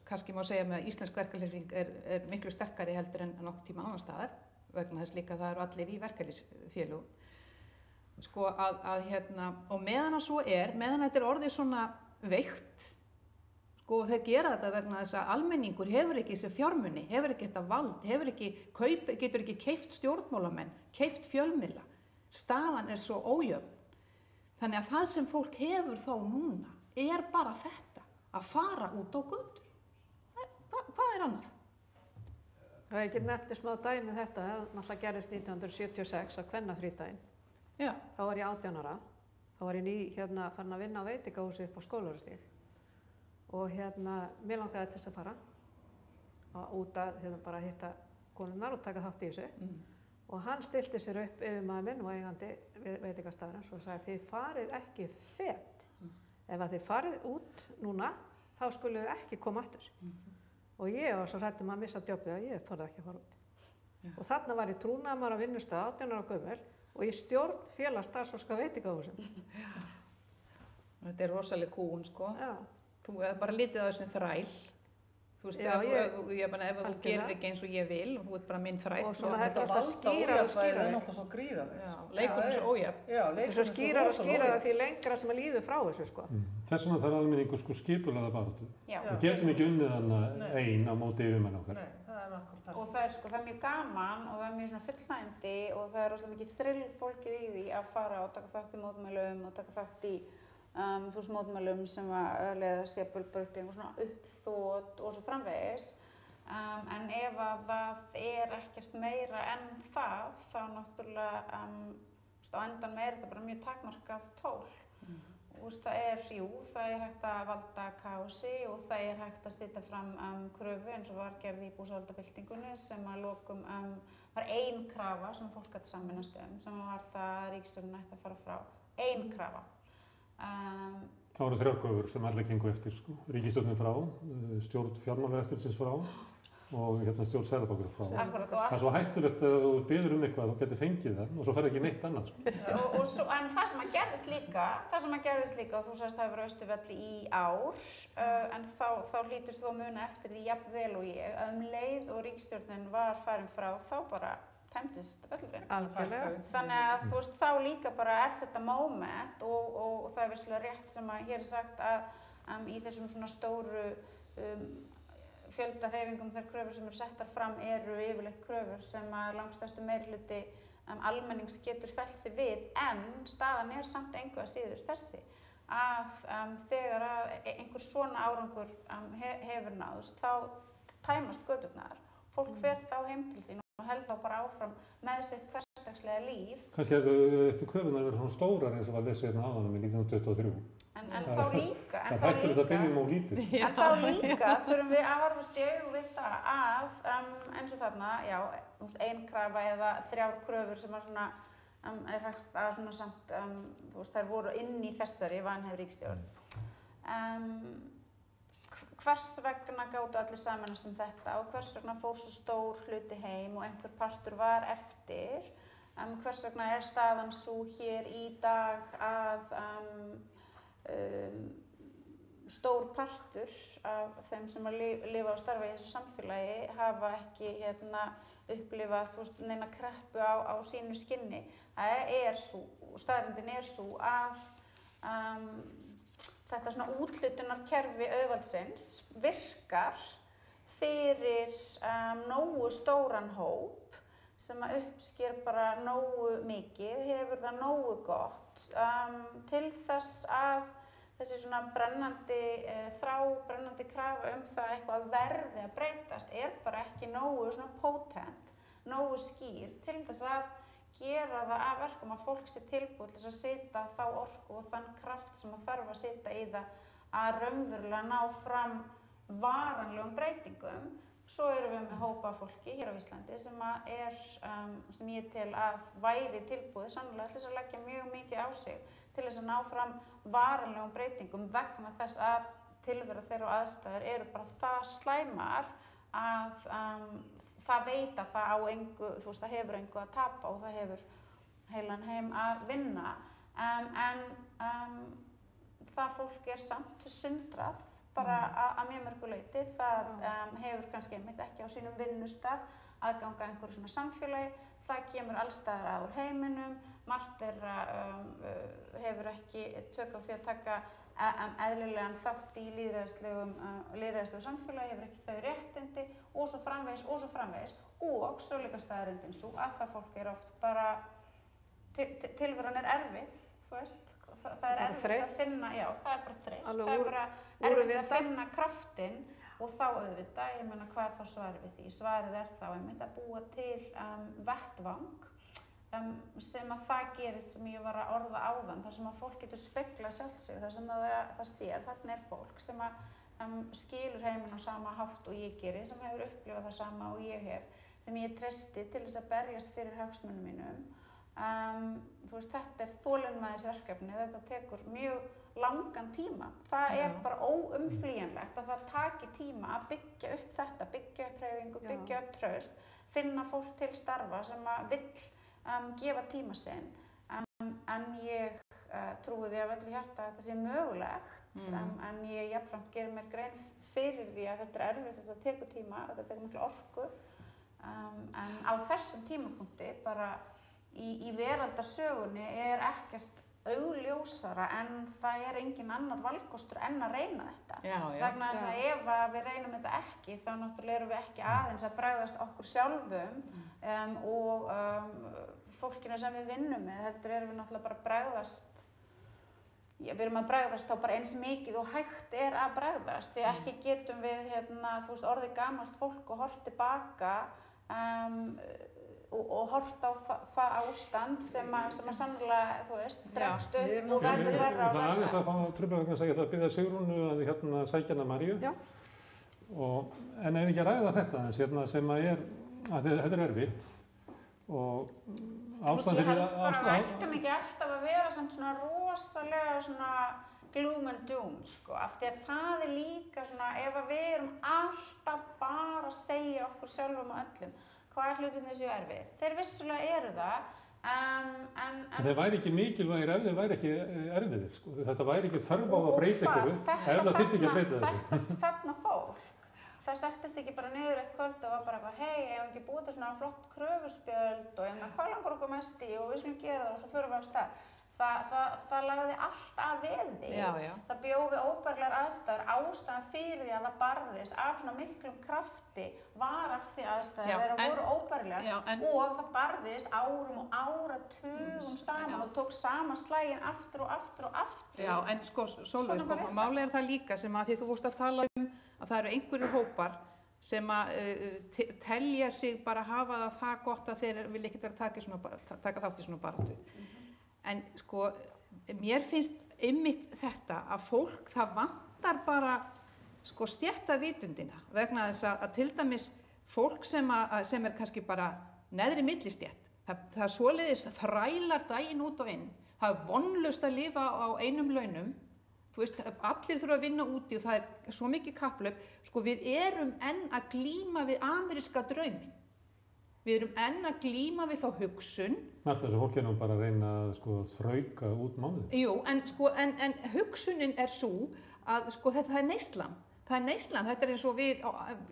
kannski má segja með að íslensk verkalýðshreyfing miklu sterkari heldur en nokkuð tíma annar staðar, vegna þess líka að það allir í verkalýðsfélögum. Sko og meðan að svo meðan þetta orðið svona veikt, sko þeir gera þetta vegna þess að almenningur hefur ekki þessi fjármuni, hefur ekki þetta vald, getur ekki keypt stjórnmálamenn, keypt fjölmiðla. Staðan svo ójöfn. Þannig að það sem fólk hefur þá núna bara þetta, að fara út á götur. Hvað annað? Það er ekki nefndi smá dæmi þetta, það náttúrulega gerist 1976 á kvennafrídaginn. Já. Þá var ég 18 ára, þá var ég farin að vinna á veitingahúsi upp á Skólavörðustíg og mér langaði til þess að fara út að bara hitta konurnar og taka þátt í þessu. Og hann stilti sér upp yfirmaður minn og eigandi veitingastaðarins og sagði þið farið ekki fet. Ef að þið farið út núna, þá skuluð þið ekki koma aftur. Og ég var svo hrædd að missa jobbið að ég þorði ekki að fara út. Og þarna var ég trúnaðarmaður á vinnustað 18 ára gömul og ég stjórn félags starfsfólks veitingahúsum. Þetta rosaleg kúgun sko. Já. Þú bara litið á þessum þræl. Þú veist, ef þú gerir ekki eins og ég vil og þú bara minn þræll. Og svona þetta alltaf skýrar og skýrar. Það náttúrulega svo gríðarlegt. Leikurinn svo ójafn. Þetta svo skýrar og skýrar því lengra sem að líður frá þessu sko. Þess vegna þarf almenningur sko skipulagða baráttu. Já. Við getum ekki unnið hana ein á móti yfirmenn okkar. Nei, það akkurat það. Og það er mjög gaman og það er mjög svona fullnægjandi og það rosalega mikið þrill fólkið í því að fara og taka þátt í mótmælum og taka þátt í mótmælum sem að leiðast jafnvel bara upp í einhver svona uppþot og svo framvegis. En ef að það ekkert meira en það, þá náttúrulega á endan þetta bara mjög takmarkað tól. Það hægt að valda kaosi og það hægt að setja fram kröfu eins og var gerð í búsáhaldabyltingunni sem að lokum var ein krafa sem fólk gat sameinast sem var það að ríkisstjórnin ætti að fara frá. Ein krafa. Það voru 3 kröfur sem allir gengu eftir sko. Ríkisstjórnin frá, stjórn fjármálaeftirlitsins frá og stjórn Seðlabankar frá. Það er svo hættulegt að þú biður eitthvað og getur fengið það og svo fer ekki neitt annað. Sko. En það sem að gerðist líka, og þú sagðist það hefur verið Austurvelli í ár, en þá hlýtur þú að muna eftir því jafnvel og ég, að leið og ríkisstjórnin var farin frá, þá bara tæmdist öllurinn. Algjörlega. Þannig að þá líka bara þetta moment og það vissulega rétt sem að hér sagt að í þessum svona stóru fjöldahreyfingum þær kröfur sem eru settar fram eru yfirleitt kröfur sem að langstærstu meirihluti almennings getur fellt sig við en staðan samt engu að síður þessi að þegar að einhver svona árangur hefur náðst þá tæmast göturnar. Fólk fer þá heim til sín og heldur þá bara áfram með sitt hversdagslega líf. Kannski eftir kröfunar verið svona stórar eins og var lesið hérna áðan í 1923. En þá líka, þurfum við að horfast í augu við það að eins og þarna, ein krafa eða 3 kröfur sem að svona hægt að svona samt, þær voru inn í þessari vanhæf ríkisstjórn. hvers vegna gátu allir samanast þetta og hvers vegna fór svo stór hluti heim og einhver partur var eftir. Hvers vegna staðan svo hér í dag að stór partur af þeim sem lifa og starfa í þessu samfélagi hafa ekki upplifað neina kreppu á sínu skinni. Staðreyndin sú að þetta svona úthlutunarkerfi auðvaldsins virkar fyrir nógu stóran hóp sem að uppsker bara nógu mikið, hefur það nógu gott til þess að þessi svona brennandi brennandi krafa það eitthvað verði að breytast bara ekki nógu svona potent, nógu skýr til þess að gera það að verkum að fólk sé tilbúið til þess að setja þá orku og þann kraft sem þarf að setja í það að raunverulega ná fram varanlegum breytingum. Svo erum við með hópa af fólki hér á Íslandi sem ég tel að væri tilbúið sannlega til þess að leggja mjög mikið á sig til þess að ná fram varanlegum breytingum vegna þess að tilvera þeirra og aðstæður eru bara það slæmar að það veit að það á engu, það hefur engu að tapa og það hefur heilan heim að vinna. Það fólk samt sundrað bara að mjög mörgu leyti. Það hefur kannski einmitt ekki á sínum vinnustað aðgang að einhverju svona samfélagi. Það kemur alls staðar að úr heiminum. Margt þeirra hefur ekki tök á því að taka eðlilegan þátt í lýðræðislegu samfélagi, hefur ekki þau réttindi og svo framvegis. Og svo líka staðreyndin sú að það fólk oft bara, tilveran erfið, þú veist. Það erfitt að finna, það bara þreytt. Það bara erfitt að finna kraftinn og þá auðvitað, ég meina hvað þá svarið við því? Svarið þá einmitt að búa til vettvang sem að það gerist sem ég var að orða áðan, þar sem að fólk getur speglað sjálft sig, þar sem það sér, þarna fólk sem að skilur heiminn á sama hátt og ég geri, sem hefur upplifað það sama og ég hef, sem ég treysti til þess að berjast fyrir hagsmunum mínum. Þetta þolinmæðisverkefni, þetta tekur mjög langan tíma. Það bara óumflýjanlegt að það taki tíma að byggja upp þetta, byggja upp hreyfingu, byggja upp traust, finna fólk til starfa sem að vill gefa tíma sinn. En ég trúi því af öllu hjarta að þetta sé mögulegt, en ég jafnframt gerir mér grein fyrir því að þetta erfitt, þetta tekur tíma, þetta tekur miklu orku. En á þessum tímapunkti bara í veraldarsögunni ekkert augljósara en það engin annar valkostur en að reyna þetta. Vegna þess að ef við reynum þetta ekki, þá náttúrulega erum við ekki aðeins að bregðast okkur sjálfum og fólkinu sem við vinnum með, heldur erum við náttúrulega bara að bregðast, við erum að bregðast þá bara eins mikið og hægt að bregðast, því ekki getum við orðið gamalt fólk og horft tilbaka og horft á það ástand sem að sannlega, dregst upp og verður verra og verra. Það aðeins að fá trufla vegna að segja það að biðja Sigrúnu að sækja hana Maríu. En ef ekki að ræða þetta aðeins, sem að þetta erfitt og ástandið fyrir að við ættum ekki alltaf að vera samt svona rosalega svona gloom and doom, af því að það líka svona, ef við erum alltaf bara að segja okkur sjálfum og öllum hvað hlutirnir séu erfið. Þeir vissulega eru það, en þeir væri ekki mikilvægir ef þeir væri ekki erfiðir, Þetta væri ekki þörf á að breyta ykkur ef það þyrfti ekki að breyta þessu. Þarna fólk, það settist ekki bara niður eitt kvöld og var bara eitthvað, hei, eigum ekki búið til svona flott kröfuspjöld og hvað langar okkur mest í og við skulum gera það og svo förum við af stað. Það lagði allt af við því. Það bjó við óbærilegar aðstæður, ástæðan fyrir því að það barðist af svona miklum krafti var af því aðstæður þeirra voru óbærilegar og það barðist árum og áratugum saman og tók sama slaginn aftur og aftur og aftur. En Sólveig, málið það líka sem að því þú vorst að tala að það eru einhverjir hópar sem að telja sig bara hafa það gott að þeir vilja ekkert vera taka þátt í svona baráttu. En mér finnst einmitt þetta að fólk, það vantar bara stéttavitundina vegna þess að til dæmis fólk sem kannski bara neðri millistétt, það svoleiðis þrælar daginn út og inn, það vonlaust að lifa á einum launum þú veist, allir þurfa að vinna úti og það svo mikið kapphlaup, sko við erum enn að glíma við ameríska drauminn. Við erum enn að glíma við þá hugsun. Margt þess að fólk bara að reyna að þrauka út mánuðinn. Jú, en hugsunin svo að það neyslan. Það neyslan, þetta eins og við,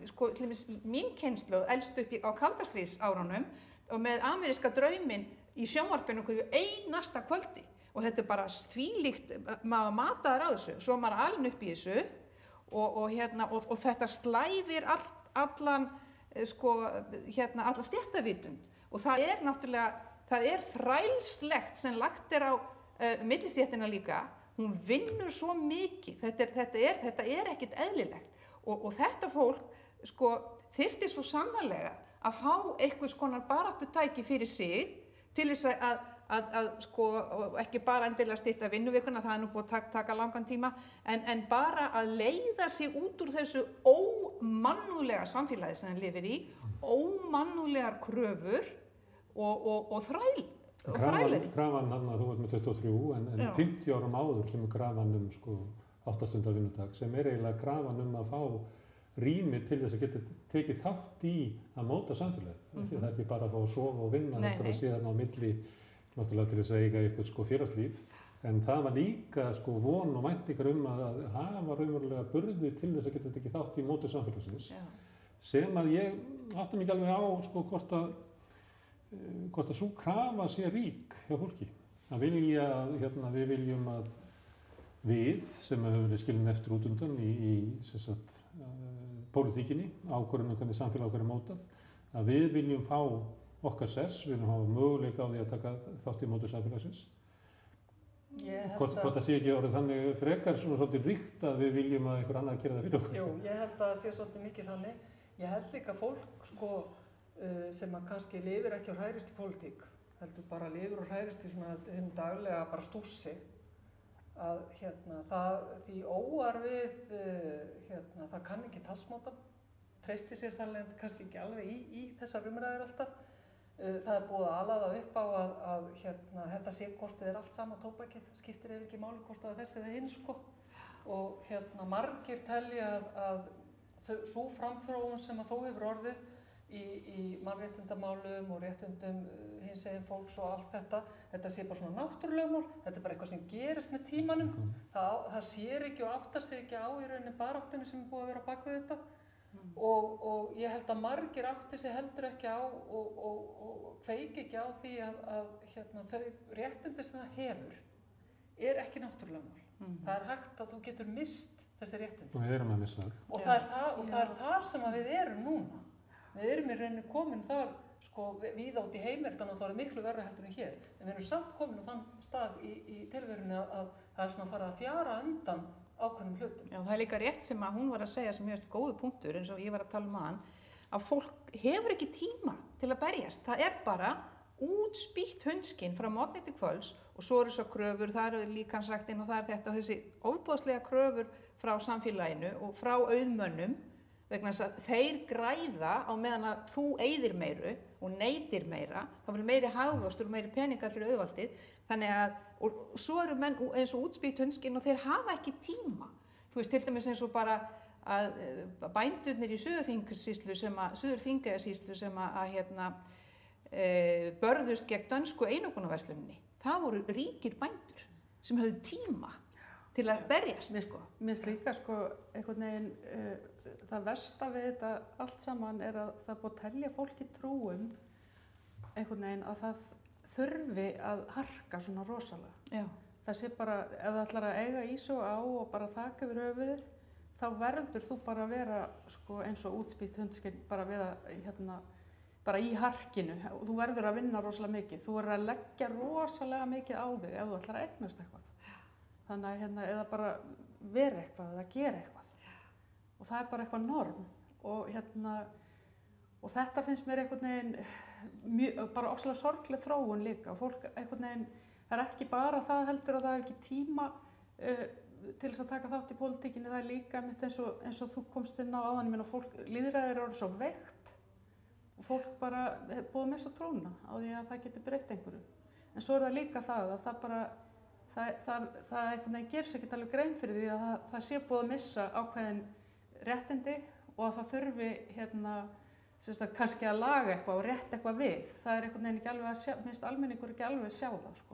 til dæmis mín kynslóð elst upp á kaldastríðsárunum og með ameríska drauminn í sjónvarpinu hverju einasta kvöldi. Og þetta bara þvílíkt, maður mataður á þessu, svo maður alin upp í þessu og þetta slæfir alla stéttavitund. Og það náttúrulega, það þrælslegt sem lagt á millistéttina líka, hún vinnur svo mikið, þetta ekkert eðlilegt. Og þetta fólk, þyrfti svo sannarlega að fá einhvers konar baráttutæki fyrir sig til þess að ekki bara endilega stytta vinnuvikuna, það nú búið að taka langan tíma, en bara að leiða sig út úr þessu ómannúðlega samfélagi sem það lifir í, ómannúðlegar kröfur og þræleri. Krafan hann að þú ert með 23 en 50 árum áður kemur krafan 8 stundar vinnudag sem eiginlega krafan að fá rými til þess að geta tekið þátt í að móta samfélagið. Það ekki bara að fá að sofa og vinna, þetta að sé þarna á milli náttúrulega til þess að eiga eitthvað félagslíf, en það var líka von og væntingar að hafa raunverulega burði til þess að geta tekið þátt í móti samfélagsins, sem að ég átti mig alveg á hvort að sú krafa sé rík hjá fólki. Að við viljum að við, sem höfum verið skilin eftir út undan í pólitíkinni, ákvörðunum hvernig samfélag okkar mótað, að við viljum fá okkar sess, við viljum hafa möguleika á því að taka þátt í móti samfélagsins. Hvort það sé ekki orðið þannig frekar svolítið ríkt að við viljum að einhver annar gera það fyrir okkur. Jú, ég held að það sé svolítið mikið þannig. Ég held líka fólk sem að kannski lifir ekki og hrærist í pólitík, heldur bara lifir og hrærist í hinn daglega bara stússi, að því óar við, það kann ekki talsmáta, treystir sér þar kannski ekki alveg í þessar umræður alltaf. Það búið að ala það upp á að þetta sé hvort þið allt sama tóbakið, skiptir ekki máli hvort það þessi eða hinn og margir telja að sú framþróun sem að þó hefur orðið í mannréttindamálum og réttindum hinsegin fólks og allt þetta sé bara svona náttúrulögmál, þetta bara eitthvað sem gerist með tímanum, það sér ekki og áttar sig ekki á í rauninni baráttunni sem búið að vera bak við þetta. Og ég held að margir átti sig heldur ekki á og kveiki ekki á því að þau réttindi sem það hefur ekki náttúrulögmál. Það hægt að þú getur mist þessi réttindi. Og við erum að missa það. Og það er þar sem við erum núna. Við erum í rauninni komin þar, víða út í heimi er þetta miklu verra heldur en hér. En við erum samt komin á þann stað í tilverunni að það er svona farið að fjara undan ákveðnum hlutum. Já, það er líka rétt sem að hún var að segja sem ég veist góðu punktur eins og ég var að tala áðan, að fólk hefur ekki tíma til að berjast. Það er bara útspýtt hundskinn frá morgni til kvölds og svo eru svo kröfur, það eru líkansræktinn og það er þetta þessi ofboðslega kröfur frá samfélaginu og frá auðmönnum vegna þess að þeir græða á meðan að þú eyðir meiru og neytir meira, þá verður meiri hagvöxtur og meiri peningar fyrir auðvaldið, þannig að og svo eru menn eins og útspýtt hundskinn og þeir hafa ekki tíma. Þú veist, til dæmis eins og bara að bændurnir í Suður-Þingeyjarsýslu sem börðust gegn dönsku einokunarversluninni. Það voru ríkir bændur sem höfðu tíma til að berjast. Mér finnst líka einhvern veginn það versta við þetta allt saman er að það er búið að telja fólki trúum einhvern veginn að það þurfi að harka svona rosalega. Já. Það sé bara, ef það ætlar að eiga í svo á og bara þaka yfir höfuðið, þá verður þú bara að vera eins og útspýtt hundskinn, bara við að bara í harkinu. Þú verður að vinna rosalega mikið. Þú verður að leggja rosalega mikið á þig ef þú ætlar að eignast eitthvað. Þannig að eða bara vera eitthvað eða gera eitthvað. Og það er bara eitthvað norm. Og þetta finnst mér einhvern veginn bara ofsalega sorgleg þróun líka. Fólk einhvern veginn, það er ekki bara það heldur að það er ekki tíma til þess að taka þátt í pólitíkinni. Það er líka eins og þú komst inn á áðan, ég meina lýðræðið er orðið svo veikt og fólk bara búið að missa trúna á því að það getur breytt einhverju. En svo er það líka það að það bara það einhvern veginn gerir sér ekki alveg grein fyrir því að það sé búið að missa ákveðin réttindi og að það þurfi kannski að laga eitthvað og rétta eitthvað við. Það einhvern veginn ekki alveg að sjá, minnst almenningur ekki alveg sjá það, sko.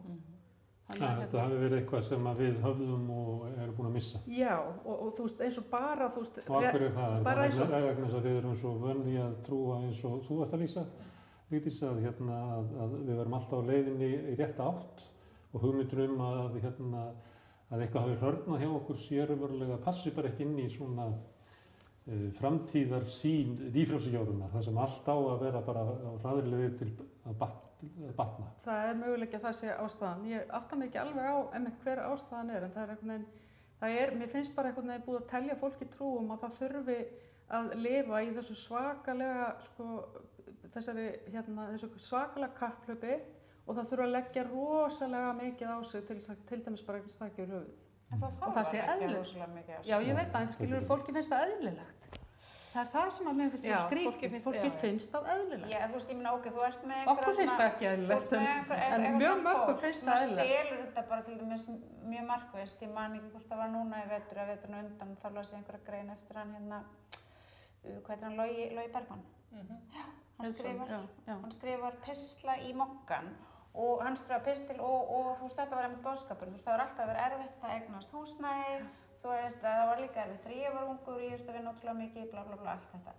Þetta hafi verið eitthvað sem við höfðum og erum búin að missa. Já, og þú veist, eins og bara, þú veist... Og af hverju er það? Það er vegna þess að við erum svo vön í að trúa eins og þú varst að lýsa, Vigdís, að við verum alltaf á leiðinni í rétta átt og hugmyndur að eitthvað hafi hörnað hjá okkur sérumverulega passi bara ekki inn í svona framtíðar sín nýfrjálsíkjáruna, það sem allt á að vera bara á hraðri til að batna. Það er möguleiki að það sé ástæðan. Ég átta mig ekki alveg á hver ástæðan en það er einhvern veginn, mér finnst bara einhvern veginn búið að telja fólki trú að það þurfi að lifa í þessu svakalega, þessu svakalega kapphlaupi og það þurfi að leggja rosalega mikið á sig til dæmis bara einhvers þakki yfir höfuð. En það þarf að leggja rosalega mikið á sig. Já, ég veit það, en skilur fólki finnst það eðlilegt. Það er það sem að mér finnst það skrítið, fólki finnst það eðlilegt. Já, þú veist, ég minna ok, þú ert með okkur finnst það ekki eðlilegt, en mjög mörgum finnst það eðlilegt. Þú selur þetta bara til dæmis mjög markvisst, ég man ekki hvort það var núna í vetur eða veturinn undan, þá las ég einhverja grein eftir hann hvað heitir hann, Logi Bergmann? Já, hann skrifar pistla í Moggann og hann skrifar pistil og þú veist, þetta var einmitt boðskapurinn, þú veist, það var alltaf verið erfitt að eignast húsnæði. Þú veist, það var líka erfitt þegar ég var ungur, ég veist að vinna ótrúlega mikið, bla bla bla, allt þetta.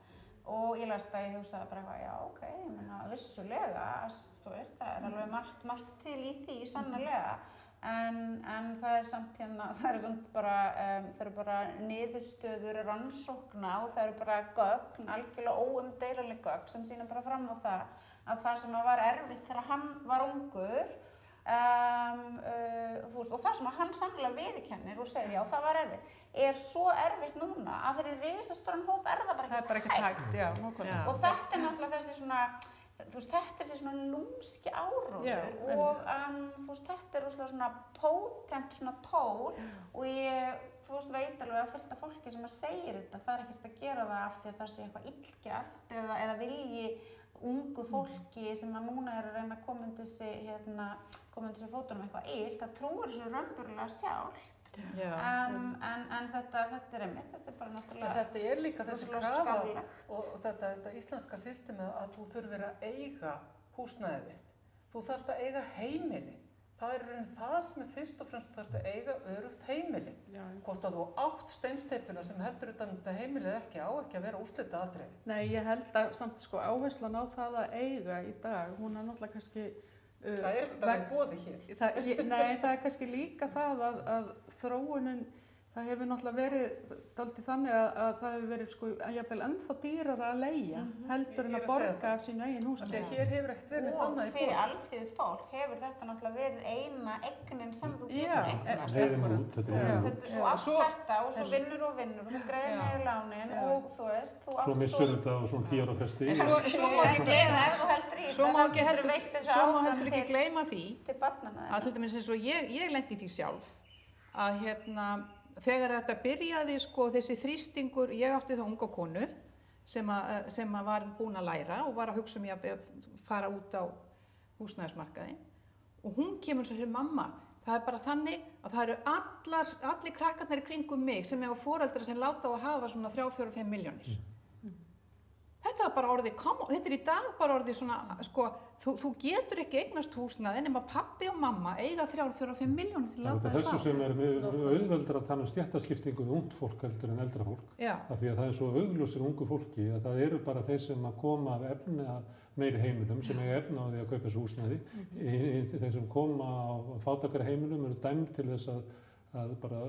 Og ég las það, ég hugsaði bara eitthvað, já, ok, ég meina, vissulega, þú veist, það er alveg margt til í því, sannarlega. En það er samt það eru bara niðurstöður rannsókna og það eru bara gögn, algjörlega óumdeilanleg gögn sem sýna bara fram á það að það sem var erfitt þegar hann var ungur, og það sem hann sannlega viðurkennir og segir já, það var erfitt, er svo erfitt núna að fyrir risastóran hóp er það bara ekki hægt. Já, og þetta er náttúrulega þessi svona, þú veist, þetta er þessi svona lúmski áróður og þú veist, þetta er rosalega svona pótent svona tól og ég, þú veist, veit alveg að fullt af fólki sem að segir þetta, það er ekkert að gera það af því að það sé eitthvað illgjart eða vilji ungu fólki sem að núna er að reyna að koma undir sig fótunum eitthvað illt, það trúir þessu raunverulega sjálft. En þetta er einmitt, þetta er bara náttúrulega... Þetta er líka þessi krafa og þetta íslenska systemi að þú þurfir að eiga húsnæðið þitt. Þú þarft að eiga heimili. Það er raunin það sem fyrst og fremst þú þarft að eiga örugt heimili. Hvort að þú átt steinsteypuna sem heldur utan þetta heimilið ekki á ekki að vera úrslitaatriði. Nei, ég held að samt áherslan á það að eiga í dag, hún er náttúrulega kannski... Það er ekkert að það boði hér. Nei, það er kannski líka það að þróunin, það hefur náttúrulega verið dálítið þannig að það hefur verið jafnvel ennþá dýrara að leigja heldur en að borga af sínu eigin húsnæði. Hér hefur ekkert verið annað í boði. Og fyrir alþýðu fólk hefur þetta náttúrulega verið eina eignin sem þú getur eignast. Og allt þetta og svo vinnur og þú greiðir niður lánin og þú veist, þú átt svo missur þetta og svona 10 ára fresti. Svo má heldur ekki gleyma því að til dæmis eins og ég lenti í því sjálf að þegar þetta byrjaði þessi þrýstingur, ég átti þá unga konu sem var búin að læra og var að hugsa að fara út á húsnæðismarkaðinn og hún kemur og segir, mamma, það er bara þannig að það eru allir krakkarnir í kringum mig sem eiga foreldra sem láta á að hafa svona 3, 4, 5 milljónir. Þetta var bara orðið, þetta er í dag bara orðið svona, þú getur ekki eignast húsnæði nema pabbi og mamma eiga 3, 4, 5 milljónir til að láta þessu sem er auðveldar að tala stéttaskiptingu við ungt fólk heldur en eldra fólk. Af því að það er svo augljósir ungu fólki að það eru bara þeir sem að koma af efna meiri heimilum sem eiga efna á því að kaupa þessu húsnæði. Þeir sem koma á fátækari heimilum eru dæmd til þess að bara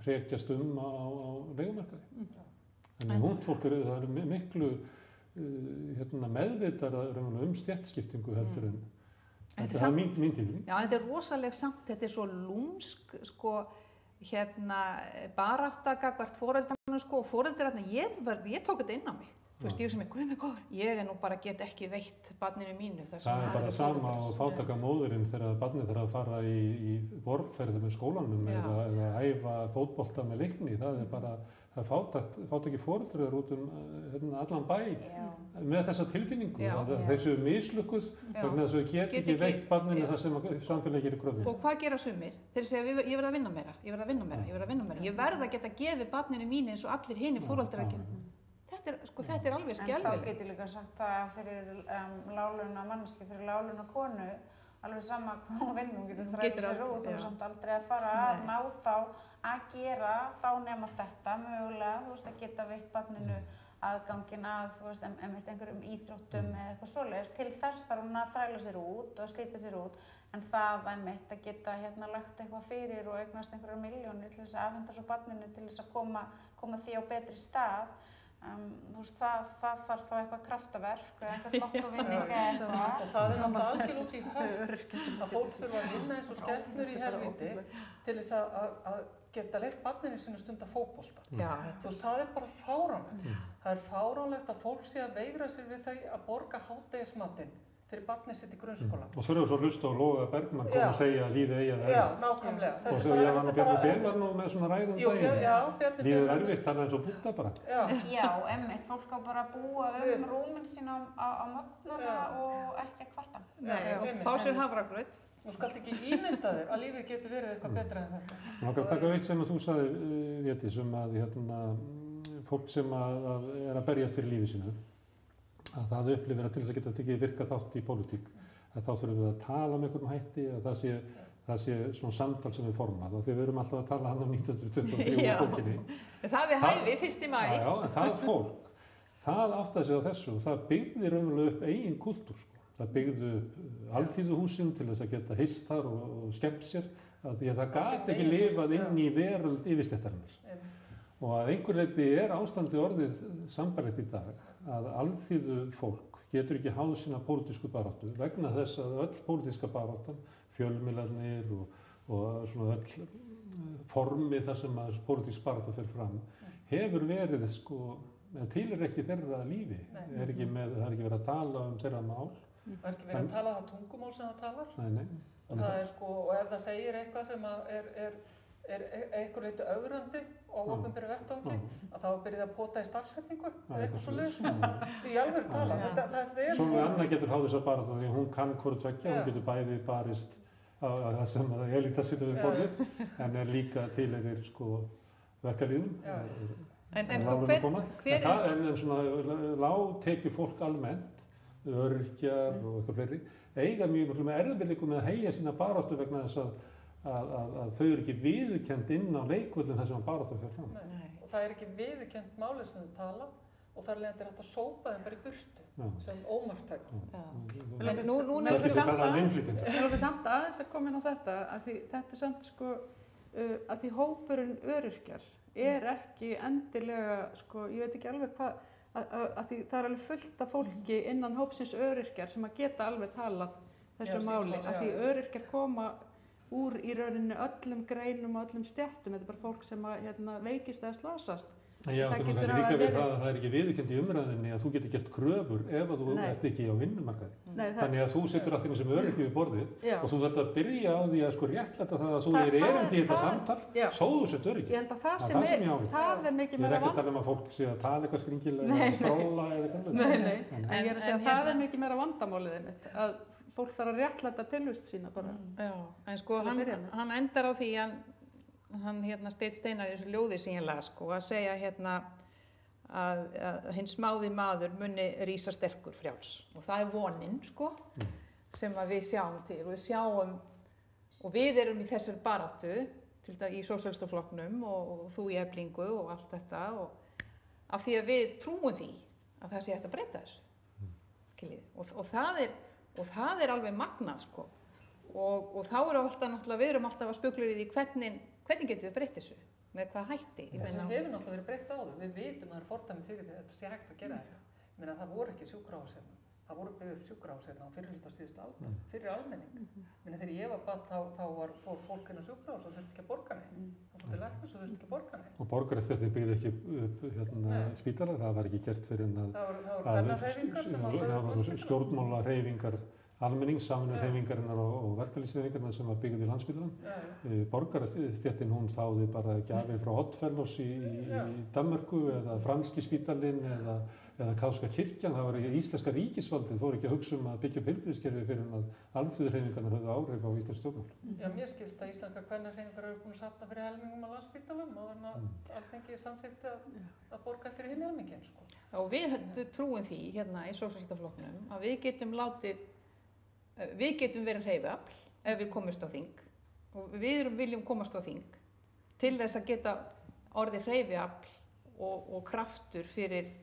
hrekjast á leigumarkaði. En ungt fólk það eru miklu meðvitað stéttaskiptingu heldur en þetta er mín tilum. Já, þetta er rosalega samt, þetta er svo lúmsk barátta gagnvart foreldranum og foreldrarnir, ég tók þetta inn á mig. þú veist, ég sem guð mig góður, ég nú bara get ekki veitt barninu mínu það Það er bara sama á fátæka móðurinn þegar barnið þarf að fara í vorferð með skólanum eða æfa fótbolta með leikni. Það er bara, það fátæki foreldrar út allan bæ með þessa tilfinningu. Þeir séu mislukkuð vegna þess að þau get ekki veitt barninu það sem samfélagi gerir kröfu. Og hvað gera sumir? Þeir segja, ég verð að vinna meira, ég verð að geta gefið barninu mínu eins og allir hinir foreldrar að gera. Þetta er alveg skelfilegt. En þá getur líka sagt það fyrir láglauna manneskju, fyrir láglauna konu, alveg sama hvað hún vinnur, hún getur þræðið sér út og samt aldrei að fara að ná þá að gera þá nema þetta mögulega, þú veist, að geta veitt barninu aðganginn að, þú veist, einhverjum íþróttum eða eitthvað svoleiðis. Til þess þarf hún að þræla sér út og slíta sér út, en það að geta lagt eitthvað fyrir og eignast einhverjar milljónir til þess að afhenda svo barninu til þess að koma því á betri stað. Þú veist, það þarf þá eitthvað kraftaverk eða eitthvað lottóvinning eða eitthvað. Og það er náttúrulega algjör út í höfn að fólk þurfa að vinna eins og skellur í helviti til þess að geta leitt barninu sínu stund að fótbolta. Þú veist, það er bara fáránlegt. Það er fáránlegt að fólk sé að veigra sér við það að borga hádegismatinn fyrir barnið sitt í grunnskóla. Og þurfa svo að hlusta á Loga Bergmann koma að segja að lífið eigi að erfitt. Já, nákvæmlega. Og þegar ég var nú Bjarni Ben var nú með svona ræðum daginn. Lífið er erfitt, þannig eins og Búdda bara. Já, einmitt. Fólk á bara að búa rúmin sín á morgnana og ekki að kvarta. Og fá sér hafragraut. Þú skalt ekki ímynda þér að lífið getur verið eitthvað betra en þetta. Mér langar að taka eitt sem þú sagði, Védís, að fólk sem er að berjast fyrir lífi sínu, að það upplifir að til þess að geta tekið virka þátt í pólitík, að þá þurfum við að tala með einhverjum hætti, að það sé svona samtal sem við formað, og því við erum alltaf að tala hann 1923 í bókinni. Það við hæfi 1. maí. Já, en það fólk, það áttaði sig á þessu, það byggði raunverulega upp eigin kúltúr, sko. Það byggði upp alþýðuhúsin til þess að geta hist þar og skemmt sér, því að það gat ekki lifað inn í veröld yfirstéttarinnar. Og að einhver leyti ástandi orðið sambærilegt í dag að alþýðu fólk getur ekki háð sína pólitísku baráttu vegna þess að öll pólitíska baráttan, fjölmiðlarnir og svona öll formi þar sem að pólitísk barátta fer fram, hefur verið til ekki þeirra lífi. Það er ekki verið að tala þeirra mál. Það er ekki verið að tala það tungumál sem það talar. Nei. Og það er og ef það segir eitthvað sem er einhver leyti ögrandi á opinberu vettvangi, að þá byrjið að pota í stafsetningu eða eitthvað svoleiðis. Í alvöru tala. Svona Anna getur háð þess að baráttu því hún kann hvort tveggja, hún getur bæði barist að það sem að Elíta situr við borðið, en er líka tilheyrir verkalýðum. En svona lágtekju fólk almennt, öryrkjar og eitthvað fleiri, eiga mjög með erfiðleikum með að heyja sína baráttu vegna þess að þau eru ekki viðurkennd inn á leikvöllin þar sem baráttan fer fram. Og það er ekki viðurkennt málið sem þau tala og þar leiðandi hægt að sópa þeim bara í burtu sem ómarktæk. Nú erum við samt aðeins að koma inn á þetta, að því þetta er samt að því hópurinn öryrkjar er ekki endilega, ég veit ekki alveg hvað, að því það er alveg fullt af fólki innan hópsins öryrkjar sem að geta alveg talað þessu máli, að því öryrkjar koma úr í rauninni öllum greinum og öllum stéttum. Þetta er bara fólk sem veikist eða slasast. Já, það getur líka við það að það er ekki viðurkennt í umræðinni að þú getur gert kröfur ef að þú ert ekki á vinnumarkaði. Þannig að þú situr allt sem öryrki við borðið og þú þarft að byrja á því að réttlæta það að þú er erindi í þetta samtal, svo þú sett öryrki. Ég held að það er mikið meira vandamál. Ég er ekki að tala um að fólk sé að tala eitthvað skringilega eða skróla eða eitthvað. Nei, en ég er að segja að það er mikið meira vandamálið einmitt, að fólk þarf að réttlæta tilvist sína bara. Já, en hann endar á því hann Steinn Steinarr í þessu ljóði sem ég las að segja að hinn smáði maður muni rísa sterkur frjáls og það er vonin sem að við sjáum til og við sjáum og við erum í þessari baráttu til þetta í sósíalistaflokknum og þú í Eflingu og allt þetta og af því að við trúum því að það sé hægt að breyta þessu skiljið og það er alveg magnað og þá erum við erum alltaf að spugla í því hvernig getum við breytt þessu, með hvað hætti? Þessu hefur náttúrulega verið breytt áður, við vitum að það er fordæmi fyrir því að þetta sé hægt að gera þetta. Það voru ekki sjúkrahús hérna, það voru byggð upp sjúkrahús hérna á fyrri hluta síðustu aldar, fyrir almenning. Þegar ég var barn fór fólk inn á sjúkrahús og þurfti ekki að borga neitt. Það fór til læknis og þurfti ekki að borga neitt. Og borgarastéttin byggði ekki upp spítala, það var ekki gert fyrir en Það voru kvennahreyfingar sem að stjórnmálahreyfingar almennings, samvinnuhreyfingarinnar og verkalýðshreyfingarinnar sem var byggð í Landspítalann. Borgarastéttin hún þáði bara gjafir frá Hollfellows í Danmörku eða franski spítalinn eða Katólska kirkjan. Það var íslenska ríkisvaldið fór ekki að hugsa að byggja upp heilbrigðiskerfi fyrir að alþjóðahreyfingarnar höfðu áhrif á íslensk stjórnmál. Já, mér skilst að íslenska kvennahreyfingar eru búin að safna fyrir helmingum á Landspítalann og þannig að Alþingi samþykkti að borga fyrir hinn helminginn, sko. Og við trúum því hérna í Sósíalistaflokknum að við getum verið hreyfiafl ef við komumst á þing og við viljum komast á þing til þess að geta orðið hreyfiafl og kraftur fyrir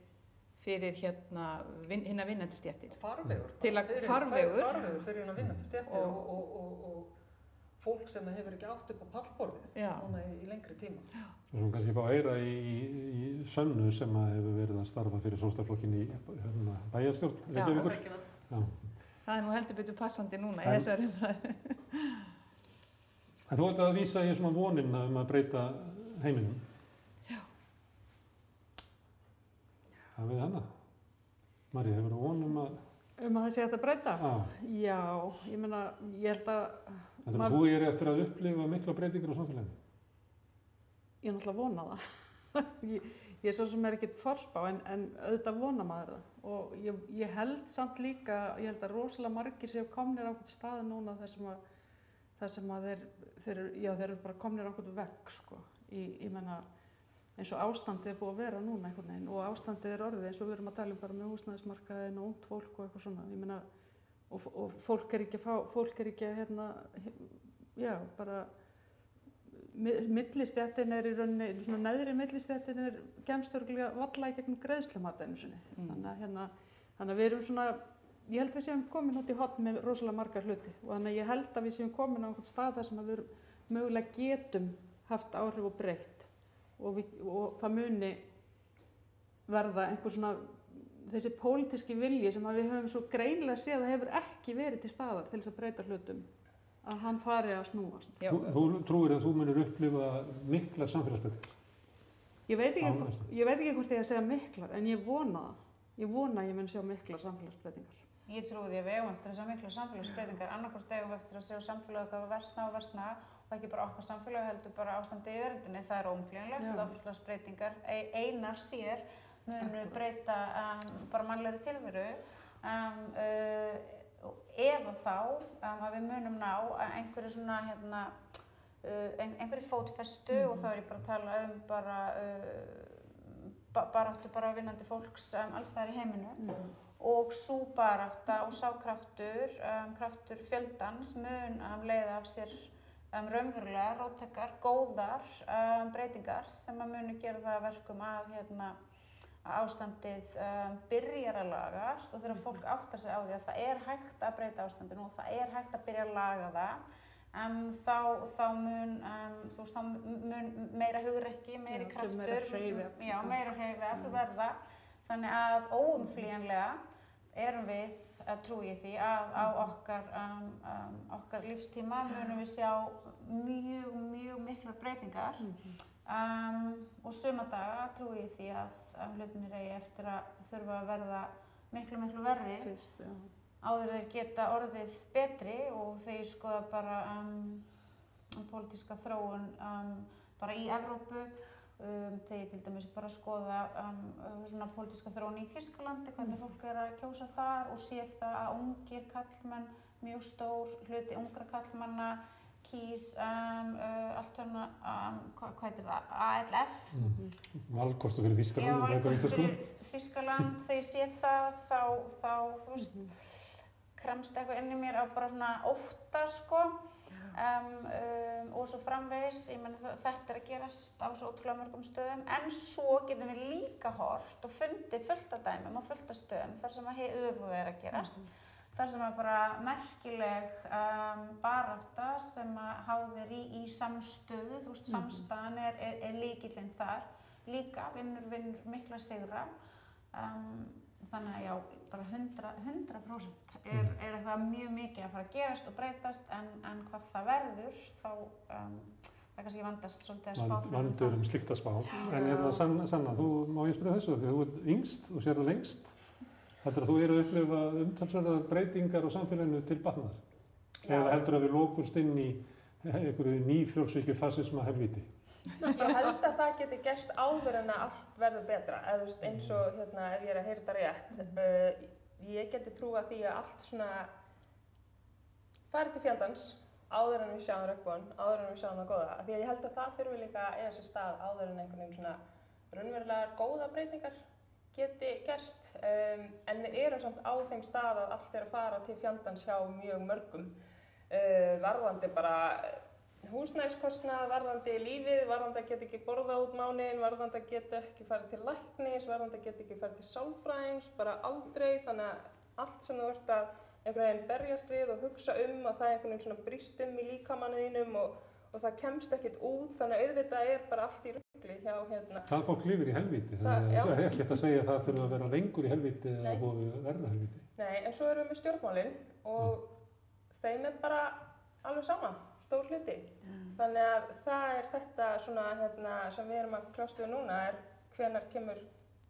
hérna vinnandi stéttir. Farvegur. Farvegur fyrir hérna vinnandi stéttir og fólk sem hefur ekki átt upp á pallborðið núna í lengri tíma. Og svo kannski fá heyra í Sönnu sem hefur verið að starfa fyrir Sósíalistaflokkinn í bæjarstjórn Reykjavíkur. Já. Það nú heldur betur passandi núna í þessari umræðu. En þú ert að vísa í svona vonina að breyta heiminum. Já. Hafið hana? María, hefur þú vonum að... Að það sé hægt að breyta? Já. Já, ég meina, ég held að... Þetta er þú eftir að upplifa mikla breytingar á samfélaginu? Ég náttúrulega vona það. Ég svo sem ekkert forspá en auðvitað vona maður það. Og ég held samt líka, ég held að rosalega margir séu komnir á einhvern stað núna þar sem að þeir eru bara komnir á einhvern vegg, sko. Ég meina, eins og ástandið búið að vera núna einhvern veginn og ástandið orðið eins og við erum að tala bara með húsnæðismarkaðinn og ungt fólk og eitthvað svona. Ég meina, og fólk er ekki hérna, bara millistéttin í rauninni, svona neðri millistéttin kemst örugglega varla í gegnum greiðslumat einu sinni. Þannig að við erum svona, ég held að við séum komin út í horn með rosalega margar hluti og þannig að ég held að við séum komin á einhvern stað þar sem að við mögulega getum haft áhrif og breytt og það muni verða einhver svona þessi pólitíski vilji sem að við höfum svo greinilega séð að hefur ekki verið til staðar til þess að breyta hlutum. Að hann fari að snúast. Þú trúir að þú munir upplifa miklar samfélagsbreytingar? Ég veit ekki hvort ég að segja miklar, en ég vona það. Ég vona að ég mun sjá miklar samfélagsbreytingar. Ég trúi því að við eigum eftir að sjá miklar samfélagsbreytingar. Annarkvort eigum við eftir að sjá samfélagið að versna og ekki bara okkar samfélag heldur bara ástandið í veröldinni. Það er óumflýjanlegt og samfélagsbreytingar einar sér munu breyta bara mannlegri tilveru. Ef og þá að við munum ná einhverju svona einhverju fótfestu og þá er ég bara að tala baráttu bara vinnandi fólks alls staðar í heiminum og sú barátta og sá kraftur fjöldans mun leiða af sér raunverulega róttækar, góðar breytingar sem að munu gera það að verkum að ástandið byrjar að lagast og þegar fólk áttar sig á því að það er hægt að breyta ástandinu og það er hægt að byrja að laga það, þá mun meira hugrekki, meiri kraftur, meira hreyfiafl verða. Þannig að óumflýjanlega erum við að trúi því að á okkar lífstíma munum við sjá mjög miklar breytingar og suma daga trúi ég því að hlutinir eigi eftir að þurfa að verða miklu verri áður þeir geta orðið betri og þeir skoða bara pólitíska þróun bara í Evrópu þeir til dæmis bara skoða svona pólitíska þróun í Þýskalandi, hvernig fólk er að kjósa þar og sé það að ungir karlmenn, mjög stór hluti ungra karlmanna kýs allt svona, hvað heitir það, ALF? Valkostur fyrir Þýskaland. Já, valkostur fyrir Þýskaland. Þegar ég sé það, þá þú veist, kremst eitthvað inn í mér á bara svona ótta, sko. Og svo framvegis, ég meina þetta er að gerast á svo ótrúlega mörgum stöðum, en svo getum við líka horft og fundið fullt af dæmum og fullt af stöðum þar sem að hið öfuga er að gerast. Þar sem að bara merkileg barátta sem að háðir í samstöðu, þú veist, samstaðan er lykillinn þar. Líka vinnur mikla sigra Þannig að já, bara 100% er eitthvað mjög mikið að fara að gerast og breytast en hvað það verður þá það kannski vandast svolítið að spá fyrir Vandur slíkt að spá. En Sanna, þú má ég spyrja þessu, því þú ert yngst og sér það lengst. Heldur að þú eru að upplifa umtalsverðar breytingar á samfélaginu til batnaðar? Eða heldur að við lokumst inn í einhverju nýfrjálsvíkju fasisma helvíti? Ég held að það geti gerst áður en að allt verður betra, eins og ef ég er að heyra þetta rétt. Ég geti trúa því að allt svona fari til fjandans áður en við sjáum regnbogann, áður en við sjáum það góða. Því að ég held að það þurfi líka að eiga sér stað áður en einhvern veginn svona raunverulegar góða breytingar geti gerst. En við erum samt á þeim stað að allt er að fara til fjandans hjá mjög mörgum. Varðandi bara húsnæðiskostnað, varðandi lífið, varðandi að geta ekki borðað út mánuðinn, varðandi að geta ekki farið til læknis, varðandi að geta ekki farið til sálfræðings, bara aldrei. Þannig að allt sem þú ert að einhvern veginn berjast við og hugsa að það einhvern veginn svona brýst í líkamanum þínum og það kemst ekkert út, þannig að auðvitað bara allt í rugli hjá Það fólk lifir í helvíti, þannig að það er ekkert að segja að það þurfa að vera lengur í helvíti eða búið verða helvíti. Nei, en svo erum við með stjórnmálin og þeim bara alveg sama. Stór hluti. Þannig að það er þetta svona sem við erum að kljást við núna hvenær kemur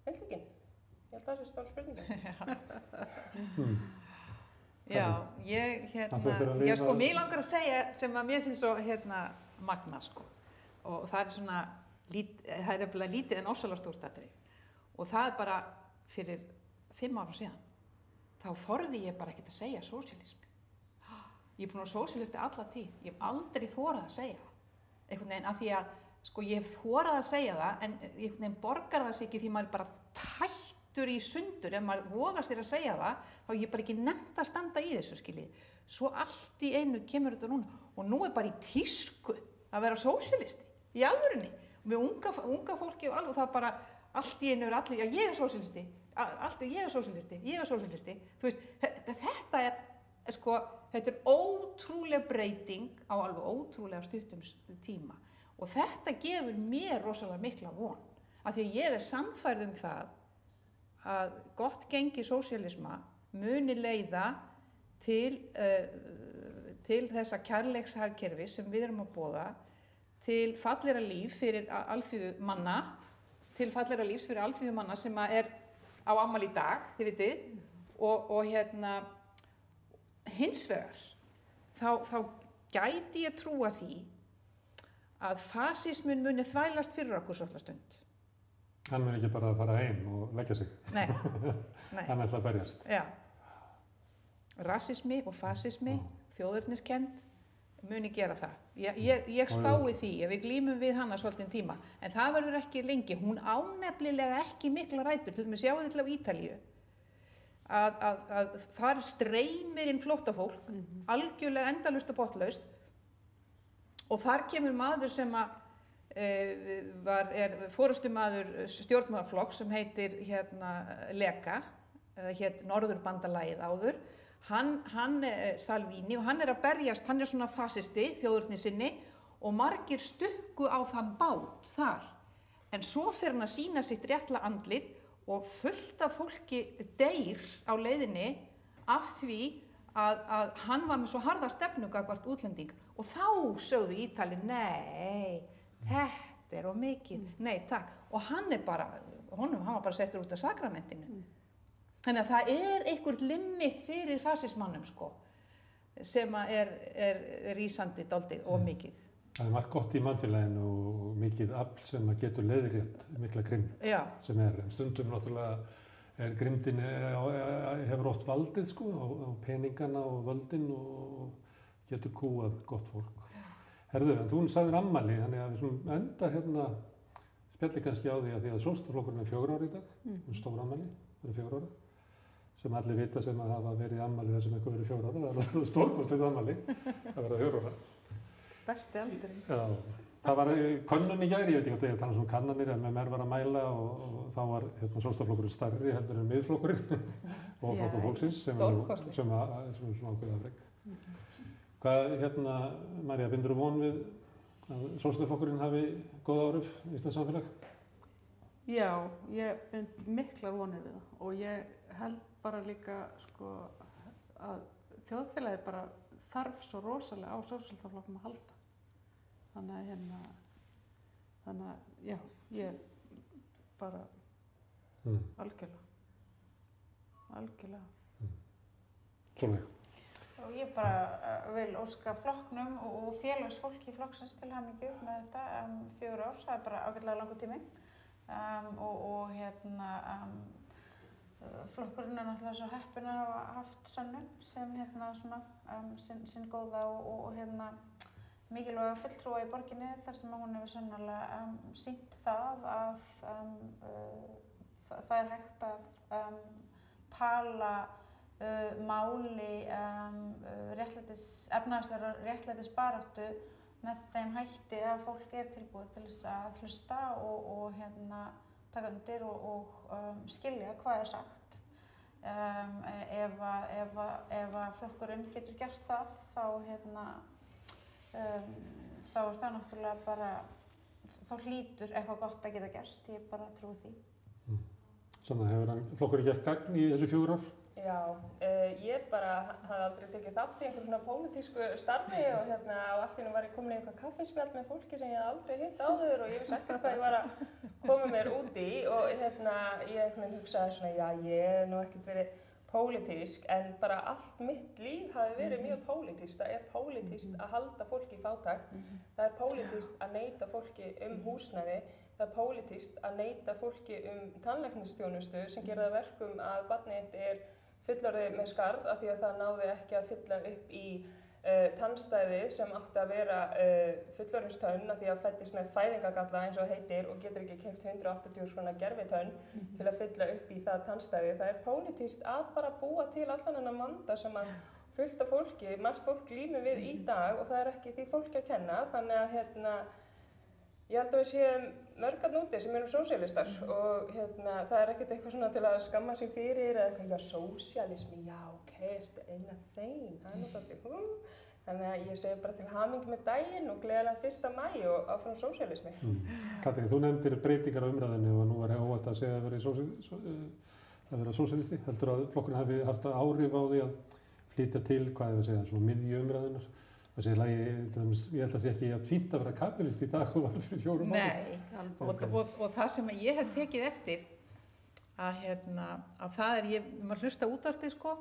einhleikinn. Ég held að það sé stór spurning. Já, ég sko, mig langar að segja sem að mér finnst svo magna sko. Og það er svona, það er nefnilega lítið en ofsalega stórt atriði. Og það er bara fyrir 5 árum síðan. Þá þorði ég bara ekkert að segja sósíalismi. Ég er búin að vera sósíalisti alla tíð. Ég hef aldrei þorað að segja það. Einhvern veginn, af því að, sko, ég hef þorað að segja það, en einhvern veginn borgar það sig ekki því maður er bara tættur í sundur. Ef maður vogast þér að segja það, þá er ég bara ekki nefnt að standa í þessu, skiljið. Svo allt í einu kemur þetta núna. Og nú er bara í tísku að vera sósíalisti. Í alvörunni. Með unga fólki og alveg, það er bara allt í einu allir, já, ég er sósíalisti. Ég er sósíalisti. Þú veist, þetta er, sko, þetta er ótrúleg breyting á alveg ótrúlega stuttum tíma og þetta gefur mér rosalega mikla von af því að ég er sannfærð það að gott gengi sósíalisma muni leiða til þessa kærleikshagkerfis sem við erum að boða til fallegra líf fyrir alþýðu manna sem er á afmæli í dag, þið vitið, og hins vegar, þá gæti ég trúa því að fasismun muni þvælast fyrir okkur svolítið stund. Hann mun ekki bara að fara heim og leggja sig. Nei. Hann ætla að berjast. Já. Rasismi og fasismi, þjóðerniskennd, muni gera það. Ég spái því að við glímum við hana svolítinn tíma, en það verður ekki lengi. Hún á nefnilega ekki mikla rætur, til dæmis sjáðu til á Ítalíu. Að þar streymir inn flóttafólk, algjörlega endalaust og botnlaust og þar kemur maður sem er forystumaður stjórnmálaflokks sem heitir Lega, hét Norðurbandalagið áður, hann Salvini og hann er að berjast, hann er svona fasisti, þjóðernissinni og margir stukku á þann bát þar, en svo fer hann að sýna sitt réttla andlit og fullt af fólki deyr á leiðinni af því að hann var með svo harða stefnu gagnvart útlending og þá sögðu Ítalinn, nei, þetta er of mikið, nei takk og hann var bara settur út af sakramentinu. Þannig að það er einhvert limit fyrir fasismannum sko, sem er rísandi dálítið og mikið. Það er margt gott í mannfélaginu og mikið afl sem getur leiðrétt mikla grimmd sem er. En stundum náttúrulega grimmdin hefur oft valdið sko, á peningana og völdin og getur kúað gott fólk. Herðu, en þú sagðir afmæli, þannig að við skulum enda spjalli kannski á því að Sósíalistaflokkurinn er 4 ára í dag, stór afmæli, það er 4 ára, sem allir vita sem að hafa verið afmæli þar sem eitthvað verið 4 ára, það er stórkostlegt afmæli, það verða 4 ára. Besti aldurinn. Já, það var könnun í gær, ég veit ekki hvort ég tala um kannanir, en með mér var að mæla og þá var Sósíalistaflokkurinn stærri heldur en Miðflokkurinn og Flokkur fólksins sem er svona ákveðið afrek. Hvað, María, bindur þú von við að Sósíalistaflokkurinn hafi góð áhrif í þetta samfélag? Já, ég bind miklar vonir við það og ég held bara líka sko að þjóðfélagið bara þarf svo rosalega á sósíaldemókraflokkum að halda. Þannig að já, ég bara algjörlega. Sólveig. Og ég bara vil óska flokknum og félagsfólki flokksins til hamingju með þetta 4 ár, það bara ágætlega langur tími. Flokkurinn náttúrulega svo heppinn að hafa haft Sönnu sem svona sinn góða og mikilvæga fulltrúa í borginni þar sem hún hefur sannarlega sýnt það að það er hægt að tala máli efnahagslegrar réttlætisbaráttu með þeim hætti að fólk er tilbúið til þess að hlusta og taka undir og skilja hvað er sagt. Ef flokkurinn getur gert það, þá er það náttúrulega bara, þá hlýtur eitthvað gott að geta gerst, ég bara trúi því. Sanna, hefur flokkurinn gert gagn í þessi 4 ár? Já, ég bara hafði aldrei tekið þátt í einhver svona pólitísku starfi og allt í einu var ég komin í eitthvað kaffispjall með fólki sem ég hafði aldrei hitt áður og ég vissi ekkert hvað ég var að koma mér út í og ég hugsaði svona, já, ég hef nú ekkert verið pólitísk en bara allt mitt líf hafi verið mjög pólitískt. Það er pólitískt að halda fólki í fátækt, það er pólitískt að neita fólki húsnæði, það er pólitískt að neita fólki tannlæknisþjónustu sem gera það verkum að barnið þitt er fullorðið með skarð af því að það náði ekki að fylla upp í tannstæði sem átti að vera fullorðinstönn af því að fæddist með fæðingagalla eins og heitir og getur ekki keypt 180.000 króna gervitönn til að fylla upp í það tannstæði. Það er pólitískt að bara búa til allan þennan vanda sem að fullt af fólki, margt fólk glímir við í dag og það er ekki því fólki að kenna. Þannig að ég held að við séum mörg úti sem erum sósíalistar og það er ekkert eitthvað svona til að skamma sig fyrir eða eitthvað sósíalismi, já, ok, ertu eina þeim, það er náttúrulega Þannig að ég segi bara til hamingju með daginn og gleðilegan 1. maí og áfram sósíalismi. Katrín, þú nefndir breytingar á umræðinu og nú er óvægt að segja að vera sósíalisti. Heldur að flokkurinn hafi haft áhrif á því að flytja til, hvað ég segja, svona miðju umræðunar? Þessi lagi, ég held að sé ekki fínt að vera kapitalisti í dag og var fyrir 4 árum. Nei, og það sem ég hef tekið eftir að það er, maður hlusta útvarpið sko,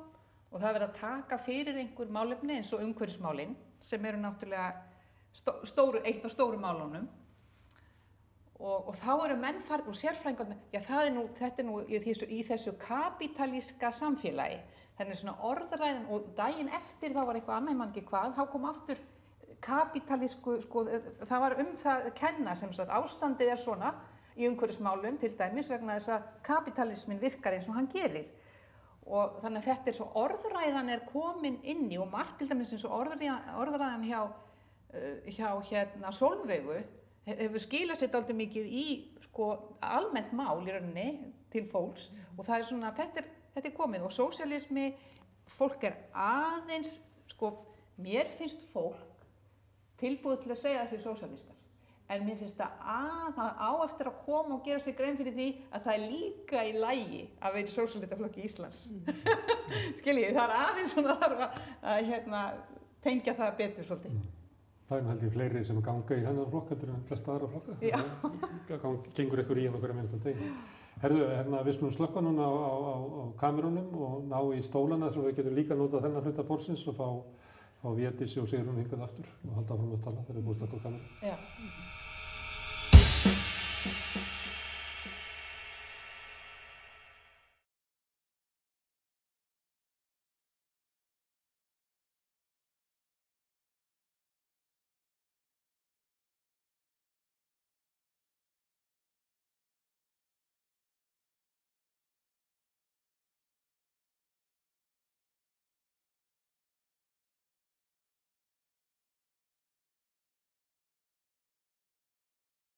og það er verið að taka fyrir einhver málefni eins og umhverfismálin sem eru náttúrulega eitt af stóru málunum og þá eru menn farnir og sérfræðingarnir, já þetta er nú í þessu kapítalíska samfélagi. Þannig svona orðræðin og daginn eftir þá var eitthvað annað, ég man ekki hvað, þá kom aftur kapítalísku, sko, það var það að kenna sem sagt ástandið er svona í umhverfismálum til dæmis vegna þess að kapítalismin virkar eins og hann gerir. Og þannig að þetta er svo orðræðan er komin inn í og margt til dæmis eins og orðræðan hjá Sólveigu hefur skilað sér dálítið mikið í sko almennt mál í rauninni til fólks og það er svona, þetta er komið og sósíalismi, fólk er aðeins, sko, mér finnst fólk tilbúið til að segja þessi sósíalistar. En mér finnst það á eftir að koma og gera sér grein fyrir því að það er líka í lagi að vera í sósíalistaflokki Íslands. Skiljið, það er aðeins svona þarf að tengja það betur svolítið. Það er nú held ég fleiri sem ganga í hennar flokk heldur en flesta aðra flokka. Já. Gengur ykkur í hann okkur að minnsta degi. Herðu, við skulum slökkva núna á kamerunum og ná í stólana svo við getum líka notað þennan hluta borðsins og fá Védísi og Sigrúnu hingað aftur og halda áfram að tala þegar við búum slökkva á kamerun. Já.